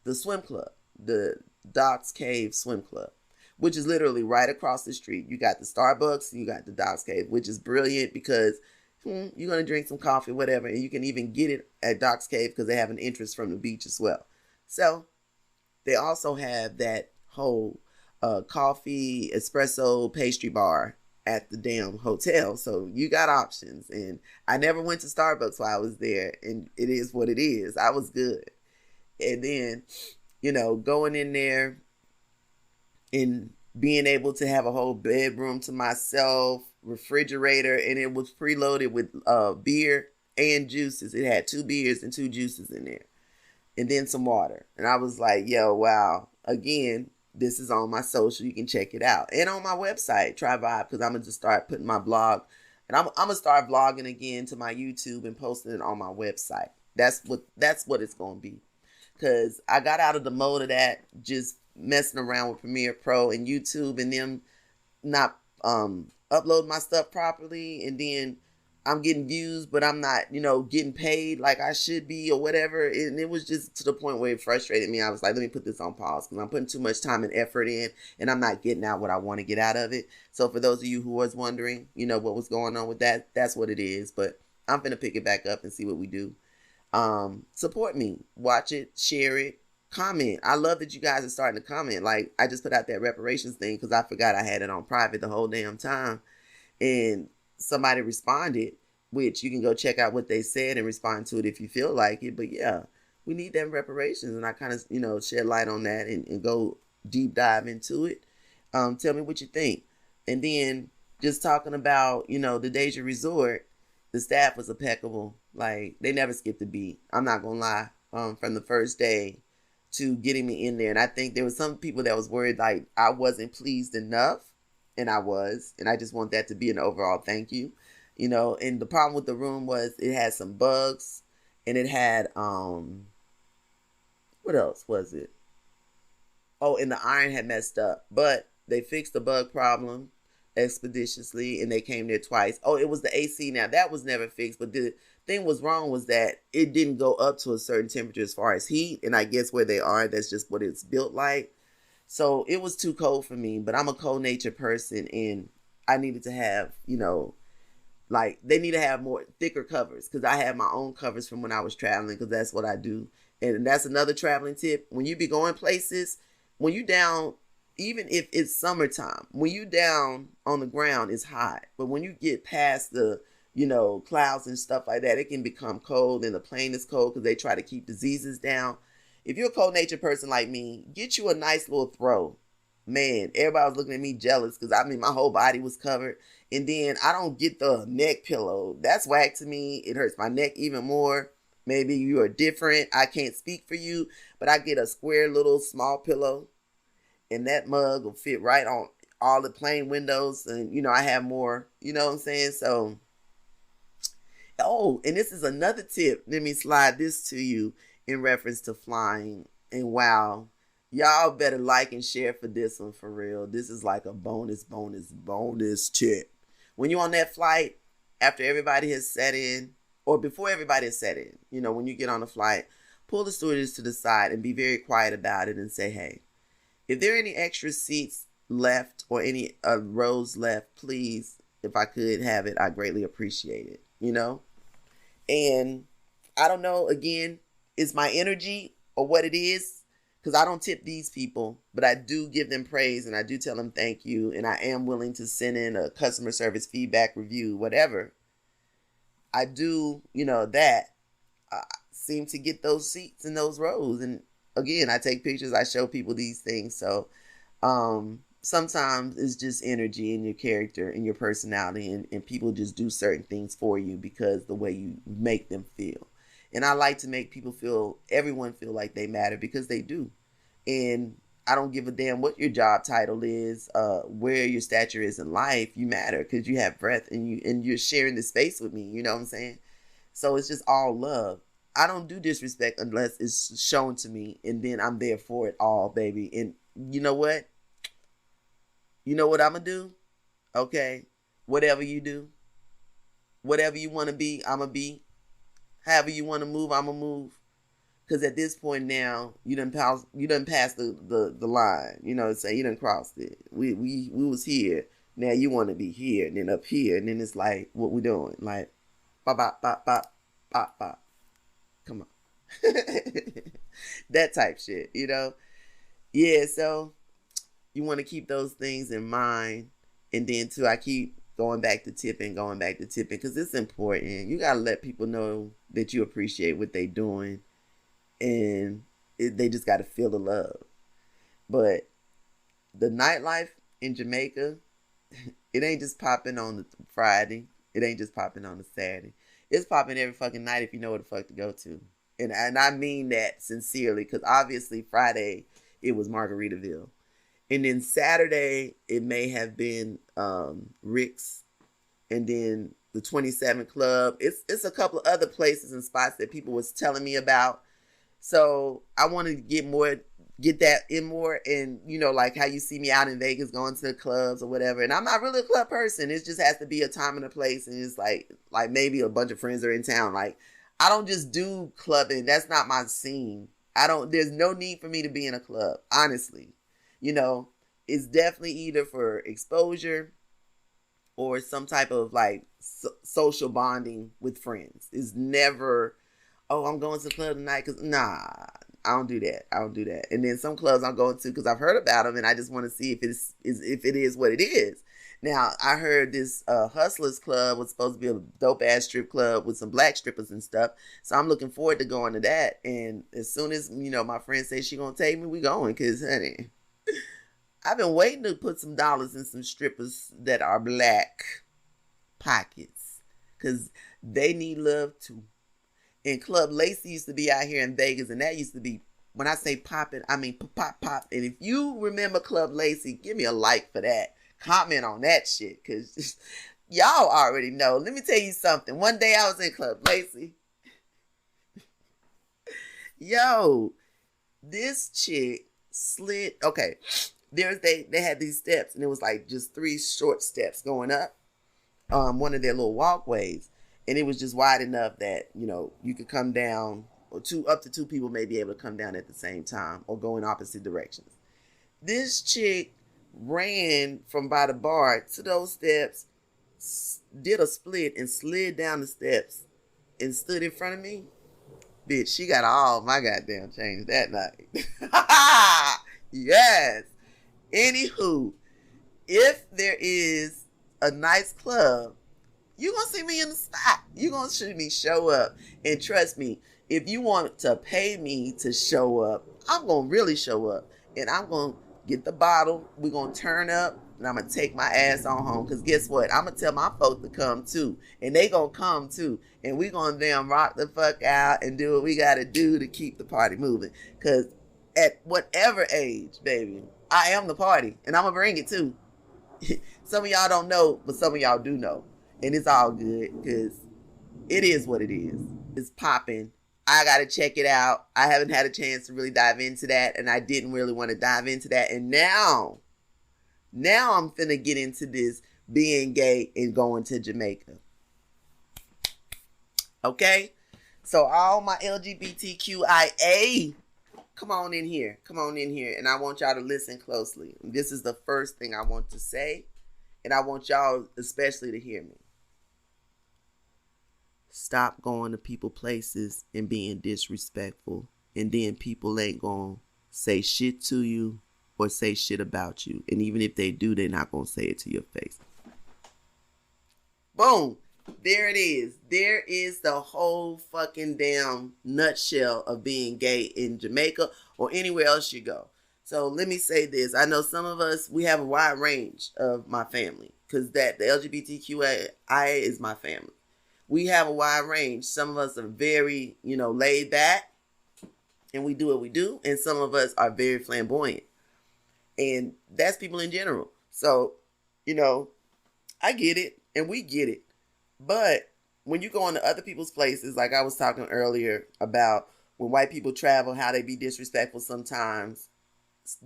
Speaker 1: the swim club, the Docks Cave Swim Club, which is literally right across the street. You got the Starbucks, you got the Docks Cave, which is brilliant, because you're going to drink some coffee, whatever, and you can even get it at Docks Cave because they have an entrance from the beach as well. So they also have that whole coffee, espresso, pastry bar at the damn hotel. So you got options. And I never went to Starbucks while I was there, and it is what it is. I was good. And then, you know, going in there and being able to have a whole bedroom to myself, refrigerator, and it was preloaded with beer and juices. It had 2 beers and 2 juices in there, and then some water. And I was like, yo, wow. Again, this is on my social. You can check it out. And on my website, Trive, because I'm going to start putting my blog, and I'm going to start vlogging again to my YouTube and posting it on my website. That's what it's going to be. Because I got out of the mode of that, just messing around with Premiere Pro and YouTube, and them not uploading my stuff properly. And then I'm getting views, but I'm not, getting paid like I should be or whatever. And it was just to the point where it frustrated me. I was like, let me put this on pause because I'm putting too much time and effort in and I'm not getting out what I want to get out of it. So for those of you who was wondering, what was going on with that, that's what it is. But I'm going to pick it back up and see what we do. Support me, watch it, share it, comment. I love that you guys are starting to comment. Like I just put out that reparations thing because I forgot I had it on private the whole damn time. And somebody responded, which you can go check out what they said and respond to it if you feel like it. But yeah, we need them reparations. And I kind of, shed light on that and go deep dive into it. Tell me what you think. And then just talking about, the Deja Resort, the staff was impeccable. Like they never skipped a beat. I'm not going to lie. From the first day to getting me in there. And I think there was some people that was worried like I wasn't pleased enough. And I was, and I just want that to be an overall thank you, and the problem with the room was it had some bugs and it had, what else was it? Oh, and the iron had messed up, but they fixed the bug problem expeditiously and they came there twice. Oh, it was the AC now. That was never fixed, but the thing was wrong was that it didn't go up to a certain temperature as far as heat. And I guess where they are, that's just what it's built like. So it was too cold for me, but I'm a cold natured person and I needed to have, like they need to have more thicker covers because I have my own covers from when I was traveling because that's what I do. And that's another traveling tip. When you be going places, when you down, even if it's summertime, when you down on the ground, it's hot. But when you get past the, clouds and stuff like that, it can become cold and the plane is cold because they try to keep diseases down. If you're a cold-natured person like me, get you a nice little throw. Man, everybody was looking at me jealous because, my whole body was covered. And then I don't get the neck pillow. That's whack to me. It hurts my neck even more. Maybe you are different. I can't speak for you. But I get a square little small pillow. And that mug will fit right on all the plane windows. And, I have more. You know what I'm saying? So, and this is another tip. Let me slide this to you. In reference to flying. And wow, y'all better like and share for this one for real. This is like a bonus tip. When you're on that flight, after everybody has set in, or before everybody has set in, when you get on the flight, pull the stewardess to the side and be very quiet about it and say, hey, if there are any extra seats left or any rows left, please, if I could have it, I greatly appreciate it, And I don't know, again, is my energy or what it is, because I don't tip these people, but I do give them praise and I do tell them thank you, and I am willing to send in a customer service feedback review, whatever. I do, that seem to get those seats in those rows. And again, I take pictures, I show people these things. So sometimes it's just energy and your character and your personality, and people just do certain things for you because the way you make them feel. And I like to make everyone feel like they matter because they do. And I don't give a damn what your job title is, where your stature is in life. You matter because you have breath and you're sharing the space with me. You know what I'm saying? So it's just all love. I don't do disrespect unless it's shown to me, and then I'm there for it all, baby. And you know what? You know what I'm going to do? Okay? Whatever you do, whatever you want to be, I'm going to be. However you want to move, I'm going to move. Because at this point now, you done passed the line. You know, say you done crossed it. We was here. Now you want to be here and then up here. And then it's like, what we doing? Like, bop, bop, bop, bop, bop, bop. Come on. That type shit, Yeah, so you want to keep those things in mind. And then, too, I keep going back to tipping because it's important. You got to let people know that you appreciate what they're doing. And they just got to feel the love. But the nightlife in Jamaica, it ain't just popping on the Friday. It ain't just popping on the Saturday. It's popping every fucking night if you know where the fuck to go to. And I mean that sincerely, because obviously Friday, it was Margaritaville. And then Saturday, it may have been Rick's. And then the 27 Club. It's a couple of other places and spots that people was telling me about. So I want to get more get that in more. And like how you see me out in Vegas going to the clubs or whatever, and I'm not really a club person. It just has to be a time and a place, and it's like maybe a bunch of friends are in town. Like, I don't just do clubbing. That's not my scene. There's no need for me to be in a club, honestly. It's definitely either for exposure or some type of social bonding with friends. It's never, oh, I'm going to the club tonight, because nah, I don't do that. And then some clubs I'm going to because I've heard about them, and I just want to see if it is what it is. Now, I heard this Hustlers Club was supposed to be a dope-ass strip club with some black strippers and stuff. So I'm looking forward to going to that. And as soon as, my friend says she going to take me, we going. Because, honey, I've been waiting to put some dollars in some strippers that are black pockets. Because they need love, too. And Club Lacey used to be out here in Vegas. And that used to be, when I say popping, I mean pop. And if you remember Club Lacey, give me a like for that. Comment on that shit, because y'all already know. Let me tell you something. One day I was in Club Lacey. Yo, this chick slid. Okay, they had these steps, and it was like just 3 short steps going up one of their little walkways, and it was just wide enough that you could come down, or up to 2 people may be able to come down at the same time or go in opposite directions. This chick ran from by the bar to those steps, did a split, and slid down the steps and stood in front of me. Bitch, she got all my goddamn change that night. Yes. Anywho, if there is a nice club, you're going to see me in the spot. You're going to see me show up. And trust me, if you want to pay me to show up, I'm going to really show up. And I'm going to get the bottle. We're going to turn up. And I'm going to take my ass on home. Because guess what? I'm going to tell my folks to come too. And they going to come too. And we going to damn rock the fuck out and do what we got to do to keep the party moving. Because at whatever age, baby, I am the party. And I'm going to bring it too. Some of y'all don't know, but some of y'all do know. And it's all good because it is what it is. It's popping. I got to check it out. I haven't had a chance to really dive into that. And I didn't really want to dive into that. And now I'm finna get into this being gay and going to Jamaica. Okay? So all my LGBTQIA, come on in here. And I want y'all to listen closely. This is the first thing I want to say. And I want y'all especially to hear me. Stop going to people places and being disrespectful. And then people ain't going to say shit to you or say shit about you. And even if they do, they're not going to say it to your face. Boom. There it is. There is the whole fucking damn nutshell of being gay in Jamaica or anywhere else you go. So let me say this. I know some of us, we have a wide range of my family. Because the LGBTQIA is my family. We have a wide range. Some of us are very, laid back. And we do what we do. And some of us are very flamboyant. And that's people in general. So, I get it. And we get it. But when you go into other people's places, like I was talking earlier about when white people travel, how they be disrespectful sometimes.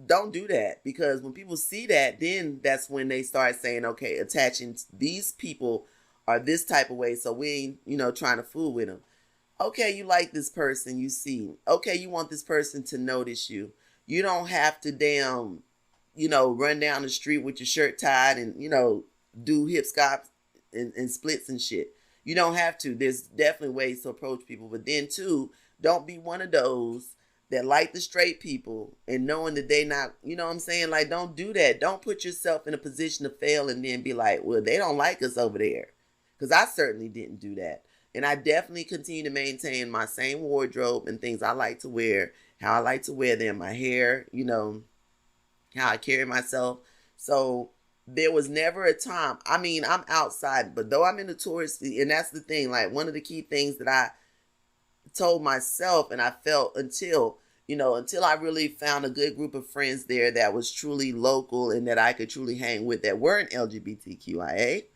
Speaker 1: Don't do that. Because when people see that, then that's when they start saying, okay, attaching these people are this type of way. So we ain't, trying to fool with them. Okay, you like this person you see. Okay, you want this person to notice you. You don't have to damn, run down the street with your shirt tied and, do hip scops and splits and shit. You don't have to. There's definitely ways to approach people. But then too, don't be one of those that like the straight people and knowing that they not, what I'm saying? Like, don't do that. Don't put yourself in a position to fail and then be like, well, they don't like us over there. Because I certainly didn't do that. And I definitely continue to maintain my same wardrobe and things I like to wear, how I like to wear them, my hair, how I carry myself. So there was never a time, I'm outside, but though I'm in the tourist, and that's the thing, like one of the key things that I told myself and I felt until I really found a good group of friends there that was truly local and that I could truly hang with that weren't LGBTQIA,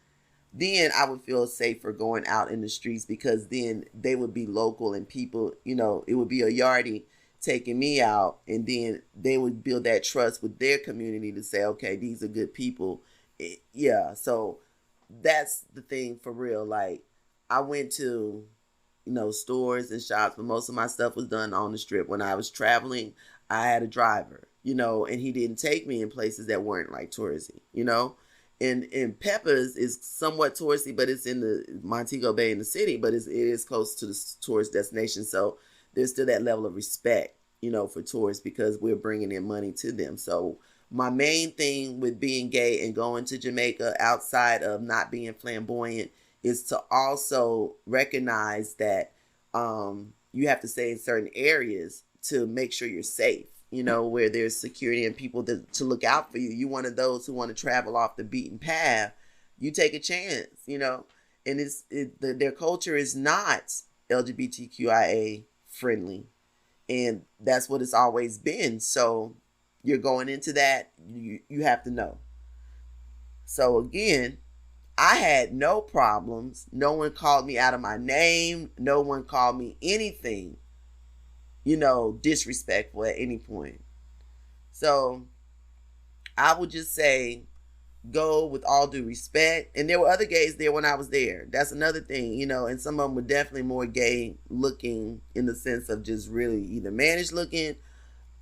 Speaker 1: then I would feel safer going out in the streets because then they would be local and people, it would be a yardie taking me out, and then they would build that trust with their community to say, okay, these are good people. Yeah, so that's the thing for real. Like, I went to, stores and shops, but most of my stuff was done on the strip. When I was traveling, I had a driver, and he didn't take me in places that weren't like touristy. And Peppers is somewhat touristy, but it's in the Montego Bay in the city, but it is close to the tourist destination. So there's still that level of respect, for tourists, because we're bringing in money to them. So my main thing with being gay and going to Jamaica, outside of not being flamboyant, is to also recognize that you have to stay in certain areas to make sure you're safe, where there's security and people to look out for you. You one of those who want to travel off the beaten path, you take a chance, and their culture is not LGBTQIA friendly, and that's what it's always been. So you're going into that, you have to know. So again, I had no problems. No one called me out of my name. No one called me anything, disrespectful at any point. So I would just say, go with all due respect. And there were other gays there when I was there. That's another thing, and some of them were definitely more gay looking, in the sense of just really either mannish looking.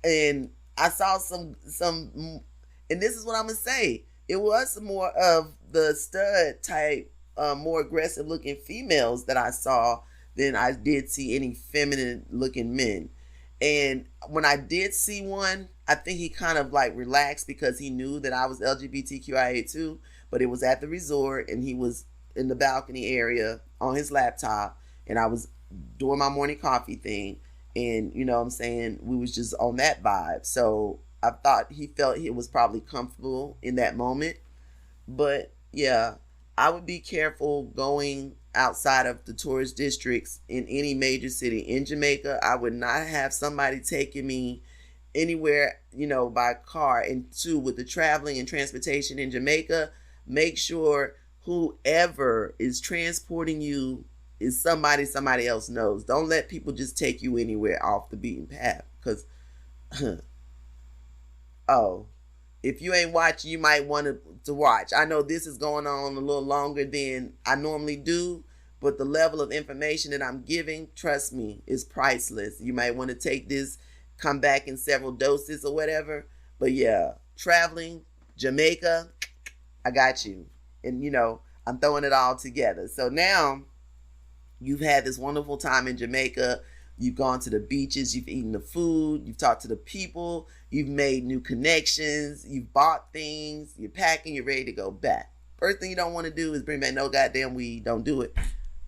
Speaker 1: And I saw some, and this is what I'm going to say. It was more of the stud type, more aggressive looking females that I saw than I did see any feminine looking men. And when I did see one, I think he kind of like relaxed because he knew that I was LGBTQIA too, but it was at the resort and he was in the balcony area on his laptop, and I was doing my morning coffee thing, and what I'm saying, we was just on that vibe. So I thought he felt it was probably comfortable in that moment. But yeah, I would be careful going outside of the tourist districts in any major city. In Jamaica, I would not have somebody taking me anywhere, by car. And two, with the traveling and transportation in Jamaica, make sure whoever is transporting you is somebody else knows. Don't let people just take you anywhere off the beaten path, because oh, if you ain't watching, you might want to watch. I know this is going on a little longer than I normally do, but the level of information that I'm giving, trust me, is priceless. You might want to take this, come back in several doses or whatever. But yeah, traveling, Jamaica, I got you. And I'm throwing it all together. So now you've had this wonderful time in Jamaica. You've gone to the beaches, you've eaten the food, you've talked to the people, you've made new connections, you've bought things, you're packing, you're ready to go back. First thing you don't want to do is bring back no goddamn weed. Don't do it.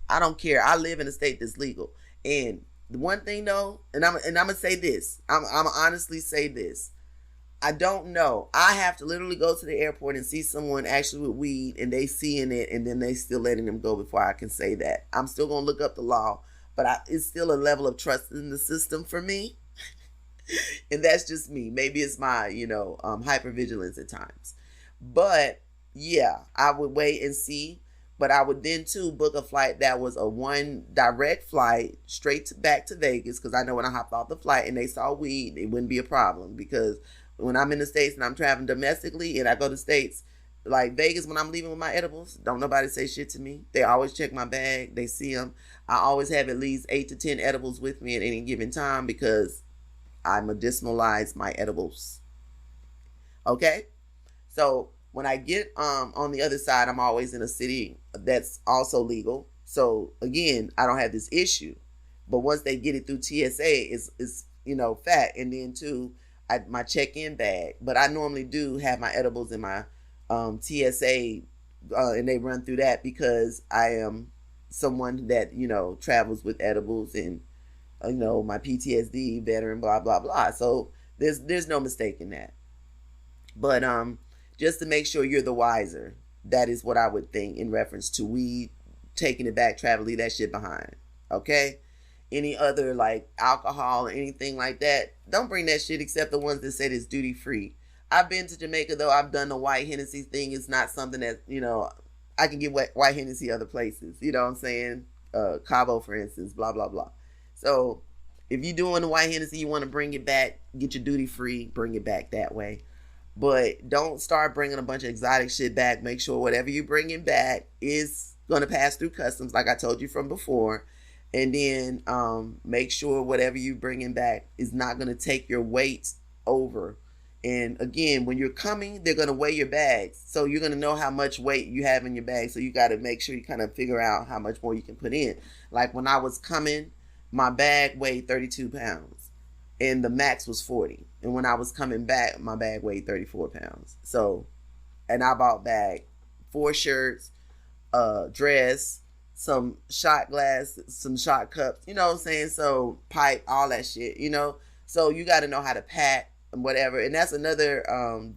Speaker 1: I don't care. I live in a state that's legal. And the one thing though, and I'm gonna say this, I'm honestly say this. I don't know. I have to literally go to the airport and see someone actually with weed and they seeing it and then they still letting them go before I can say that. I'm still gonna look up the law. But it's still a level of trust in the system for me. And that's just me. Maybe it's my, hypervigilance at times. But yeah, I would wait and see. But I would then too book a flight that was a one direct flight back to Vegas. Because I know when I hopped off the flight and they saw weed, it wouldn't be a problem. Because when I'm in the States and I'm traveling domestically and I go to States, like Vegas, when I'm leaving with my edibles, don't nobody say shit to me. They always check my bag. They see them. I always have at least 8 to 10 edibles with me at any given time because I medicinalize my edibles. Okay? So when I get on the other side, I'm always in a city that's also legal. So again, I don't have this issue. But once they get it through TSA, it's fact. And then too, my check-in bag. But I normally do have my edibles in my TSA, and they run through that because I am someone that travels with edibles and my PTSD veteran, blah blah blah. So there's no mistaking that. But just to make sure you're the wiser, that is what I would think in reference to weed, taking it back, travel, leave that shit behind. Okay? Any other like alcohol or anything like that, don't bring that shit except the ones that said it's duty free. I've been to Jamaica though. I've done the white Hennessy thing. It's not something that, I can get white Hennessy other places. You know what I'm saying? Cabo, for instance, blah, blah, blah. So If you're doing the white Hennessy, you want to bring it back, get your duty free, bring it back that way. But don't start bringing a bunch of exotic shit back. Make sure whatever you're bringing back is going to pass through customs, like I told you from before. And then make sure whatever you're bringing back is not going to take your weight over. And again, when you're coming, they're going to weigh your bags. So you're going to know how much weight you have in your bag. So you got to make sure you kind of figure out how much more you can put in. Like when I was coming, my bag weighed 32 pounds and the max was 40. And when I was coming back, my bag weighed 34 pounds. So, and I bought back 4 shirts, a dress, some shot glass, some shot cups, you know what I'm saying? So pipe, all that shit, you know? So you got to know how to pack and whatever. And that's another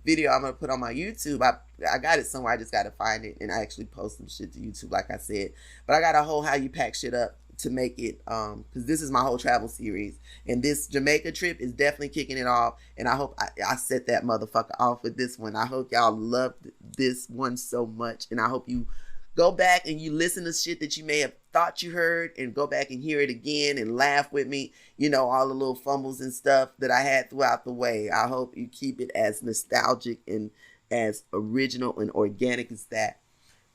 Speaker 1: video I'm going to put on my YouTube. I got it somewhere. I just got to find it and I actually post some shit to YouTube, like I said. But I got a whole how you pack shit up to make it, because this is my whole travel series. And this Jamaica trip is definitely kicking it off. And I hope I set that motherfucker off with this one. I hope y'all loved this one so much. And I hope you go back and you listen to shit that you may have thought you heard and go back and hear it again and laugh with me. You know, all the little fumbles and stuff that I had throughout the way. I hope you keep it as nostalgic and as original and organic as that.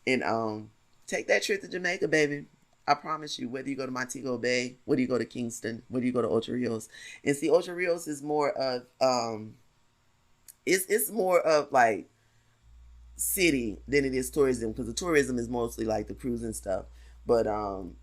Speaker 1: And take that trip to Jamaica, baby. I promise you, whether you go to Montego Bay, whether you go to Kingston, whether you go to Ocho Rios. And see, Ocho Rios is more of, it's more of like city than it is tourism, because the tourism is mostly like the cruise and stuff. But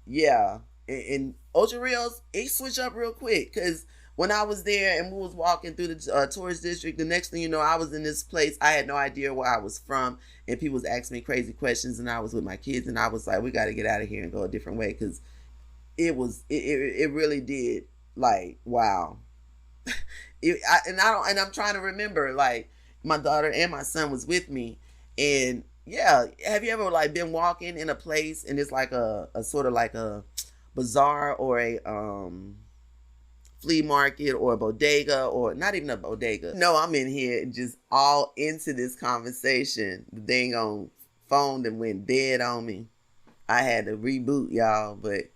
Speaker 1: yeah, in Ocho Rios, it switched up real quick, because when I was there and we was walking through the tourist district, the next thing you know, I was in this place. I had no idea where I was from, and people was asking me crazy questions, and I was with my kids, and I was like, we got to get out of here and go a different way, because it really did, like, wow. I'm trying to remember, like, my daughter and my son was with me, and yeah, have you ever like been walking in a place and it's like a sort of like a bazaar or a flea market or a bodega, or not even a bodega. No, I'm in here just all into this conversation. The dang on phone that went dead on me. I had to reboot, y'all, but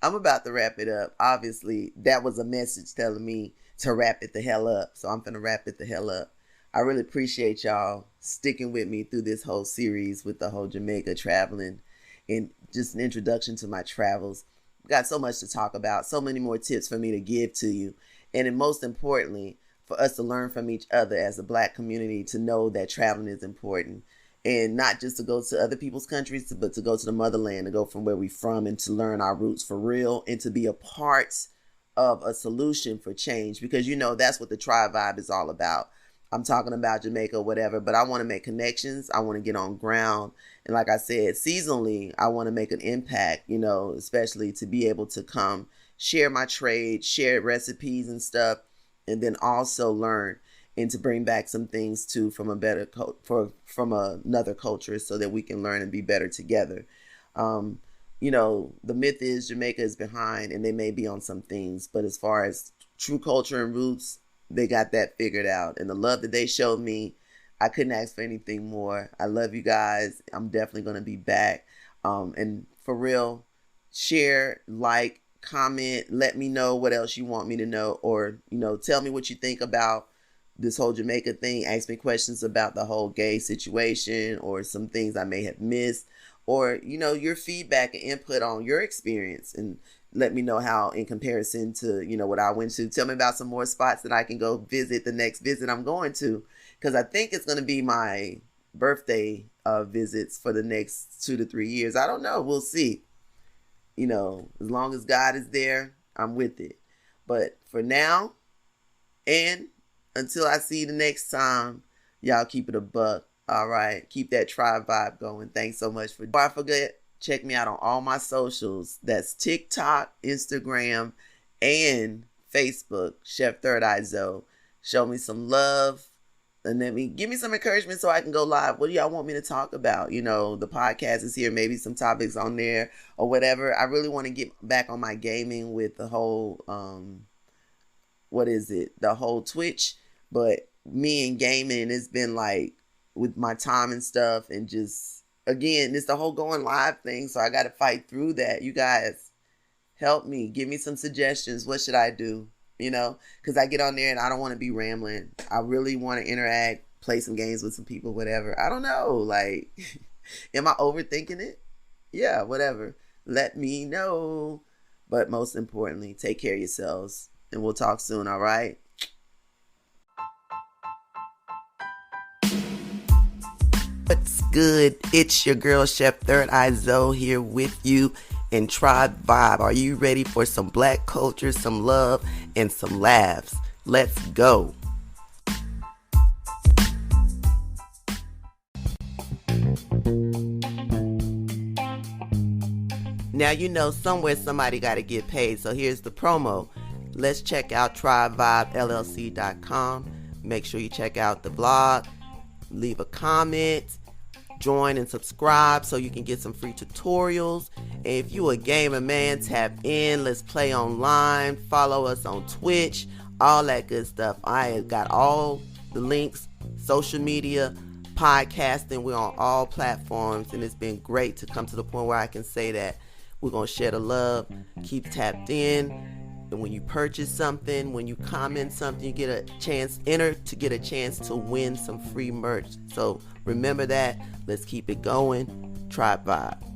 Speaker 1: I'm about to wrap it up. Obviously, that was a message telling me to wrap it the hell up. So I'm gonna wrap it the hell up. I really appreciate y'all sticking with me through this whole series with the whole Jamaica traveling and just an introduction to my travels. Got so much to talk about, so many more tips for me to give to you. And then most importantly, for us to learn from each other as a Black community, to know that traveling is important. And not just to go to other people's countries, but to go to the motherland, to go from where we're from and to learn our roots for real and to be a part of a solution for change. Because, you know, that's what the Trive vibe is all about. I'm talking about Jamaica, whatever, but I want to make connections. I want to get on ground. And like I said, seasonally, I want to make an impact, you know, especially to be able to come share my trade, share recipes and stuff, and then also learn and to bring back some things too from a better from another culture, so that we can learn and be better together. You know, the myth is Jamaica is behind and they may be on some things, but as far as true culture and roots, they got that figured out. And the love that they showed me, I couldn't ask for anything more. I love you guys. I'm definitely going to be back. And for real, share, like, comment, let me know what else you want me to know, or, you know, tell me what you think about this whole Jamaica thing. Ask me questions about the whole gay situation or some things I may have missed, or, you know, your feedback and input on your experience, and let me know how in comparison to, you know, what I went to. Tell me about some more spots that I can go visit the next visit I'm going to, because I think it's going to be my birthday visits for the next 2 to 3 years. I don't know. We'll see. You know, as long as God is there, I'm with it. But for now, and until I see you the next time, y'all keep it a buck. All right. Keep that Tribe vibe going. Thanks so much for. Before I forget, check me out on all my socials. That's TikTok, Instagram, and Facebook. Chef Third Eye Zoe. Show me some love. And then give me some encouragement so I can go live. What do y'all want me to talk about? You know, the podcast is here. Maybe some topics on there or whatever. I really want to get back on my gaming with the whole, the whole Twitch. But me and gaming, it's been like with my time and stuff, and just, again, it's the whole going live thing. So I got to fight through that. You guys Help me. Give me some suggestions. What should I do? You know, because I get on there and I don't want to be rambling. I really want to interact, play some games with some people, whatever. I don't know. Like, am I overthinking it? Yeah, whatever. Let me know. But most importantly, take care of yourselves. And we'll talk soon, all right? What's good? It's your girl, Chef Third Eye Zoe, here with you in Trive Vibe. Are you ready for some black culture, some love, and some laughs? Let's go. Now, you know, somewhere somebody got to get paid, so here's the promo. Let's check out TriveVibeLLC.com. Make sure you check out the blog, leave a comment, join and subscribe so you can get some free tutorials. And if you a gamer, man, tap in. Let's play online. Follow us on Twitch, all that good stuff. I got all the links, social media, podcasting. We're on all platforms, and it's been great to come to the point where I can say that we're going to share the love, keep tapped in. And when you purchase something, when you comment something, you get a chance, enter to get a chance to win some free merch. So remember that. Let's keep it going. Tribe Vibe.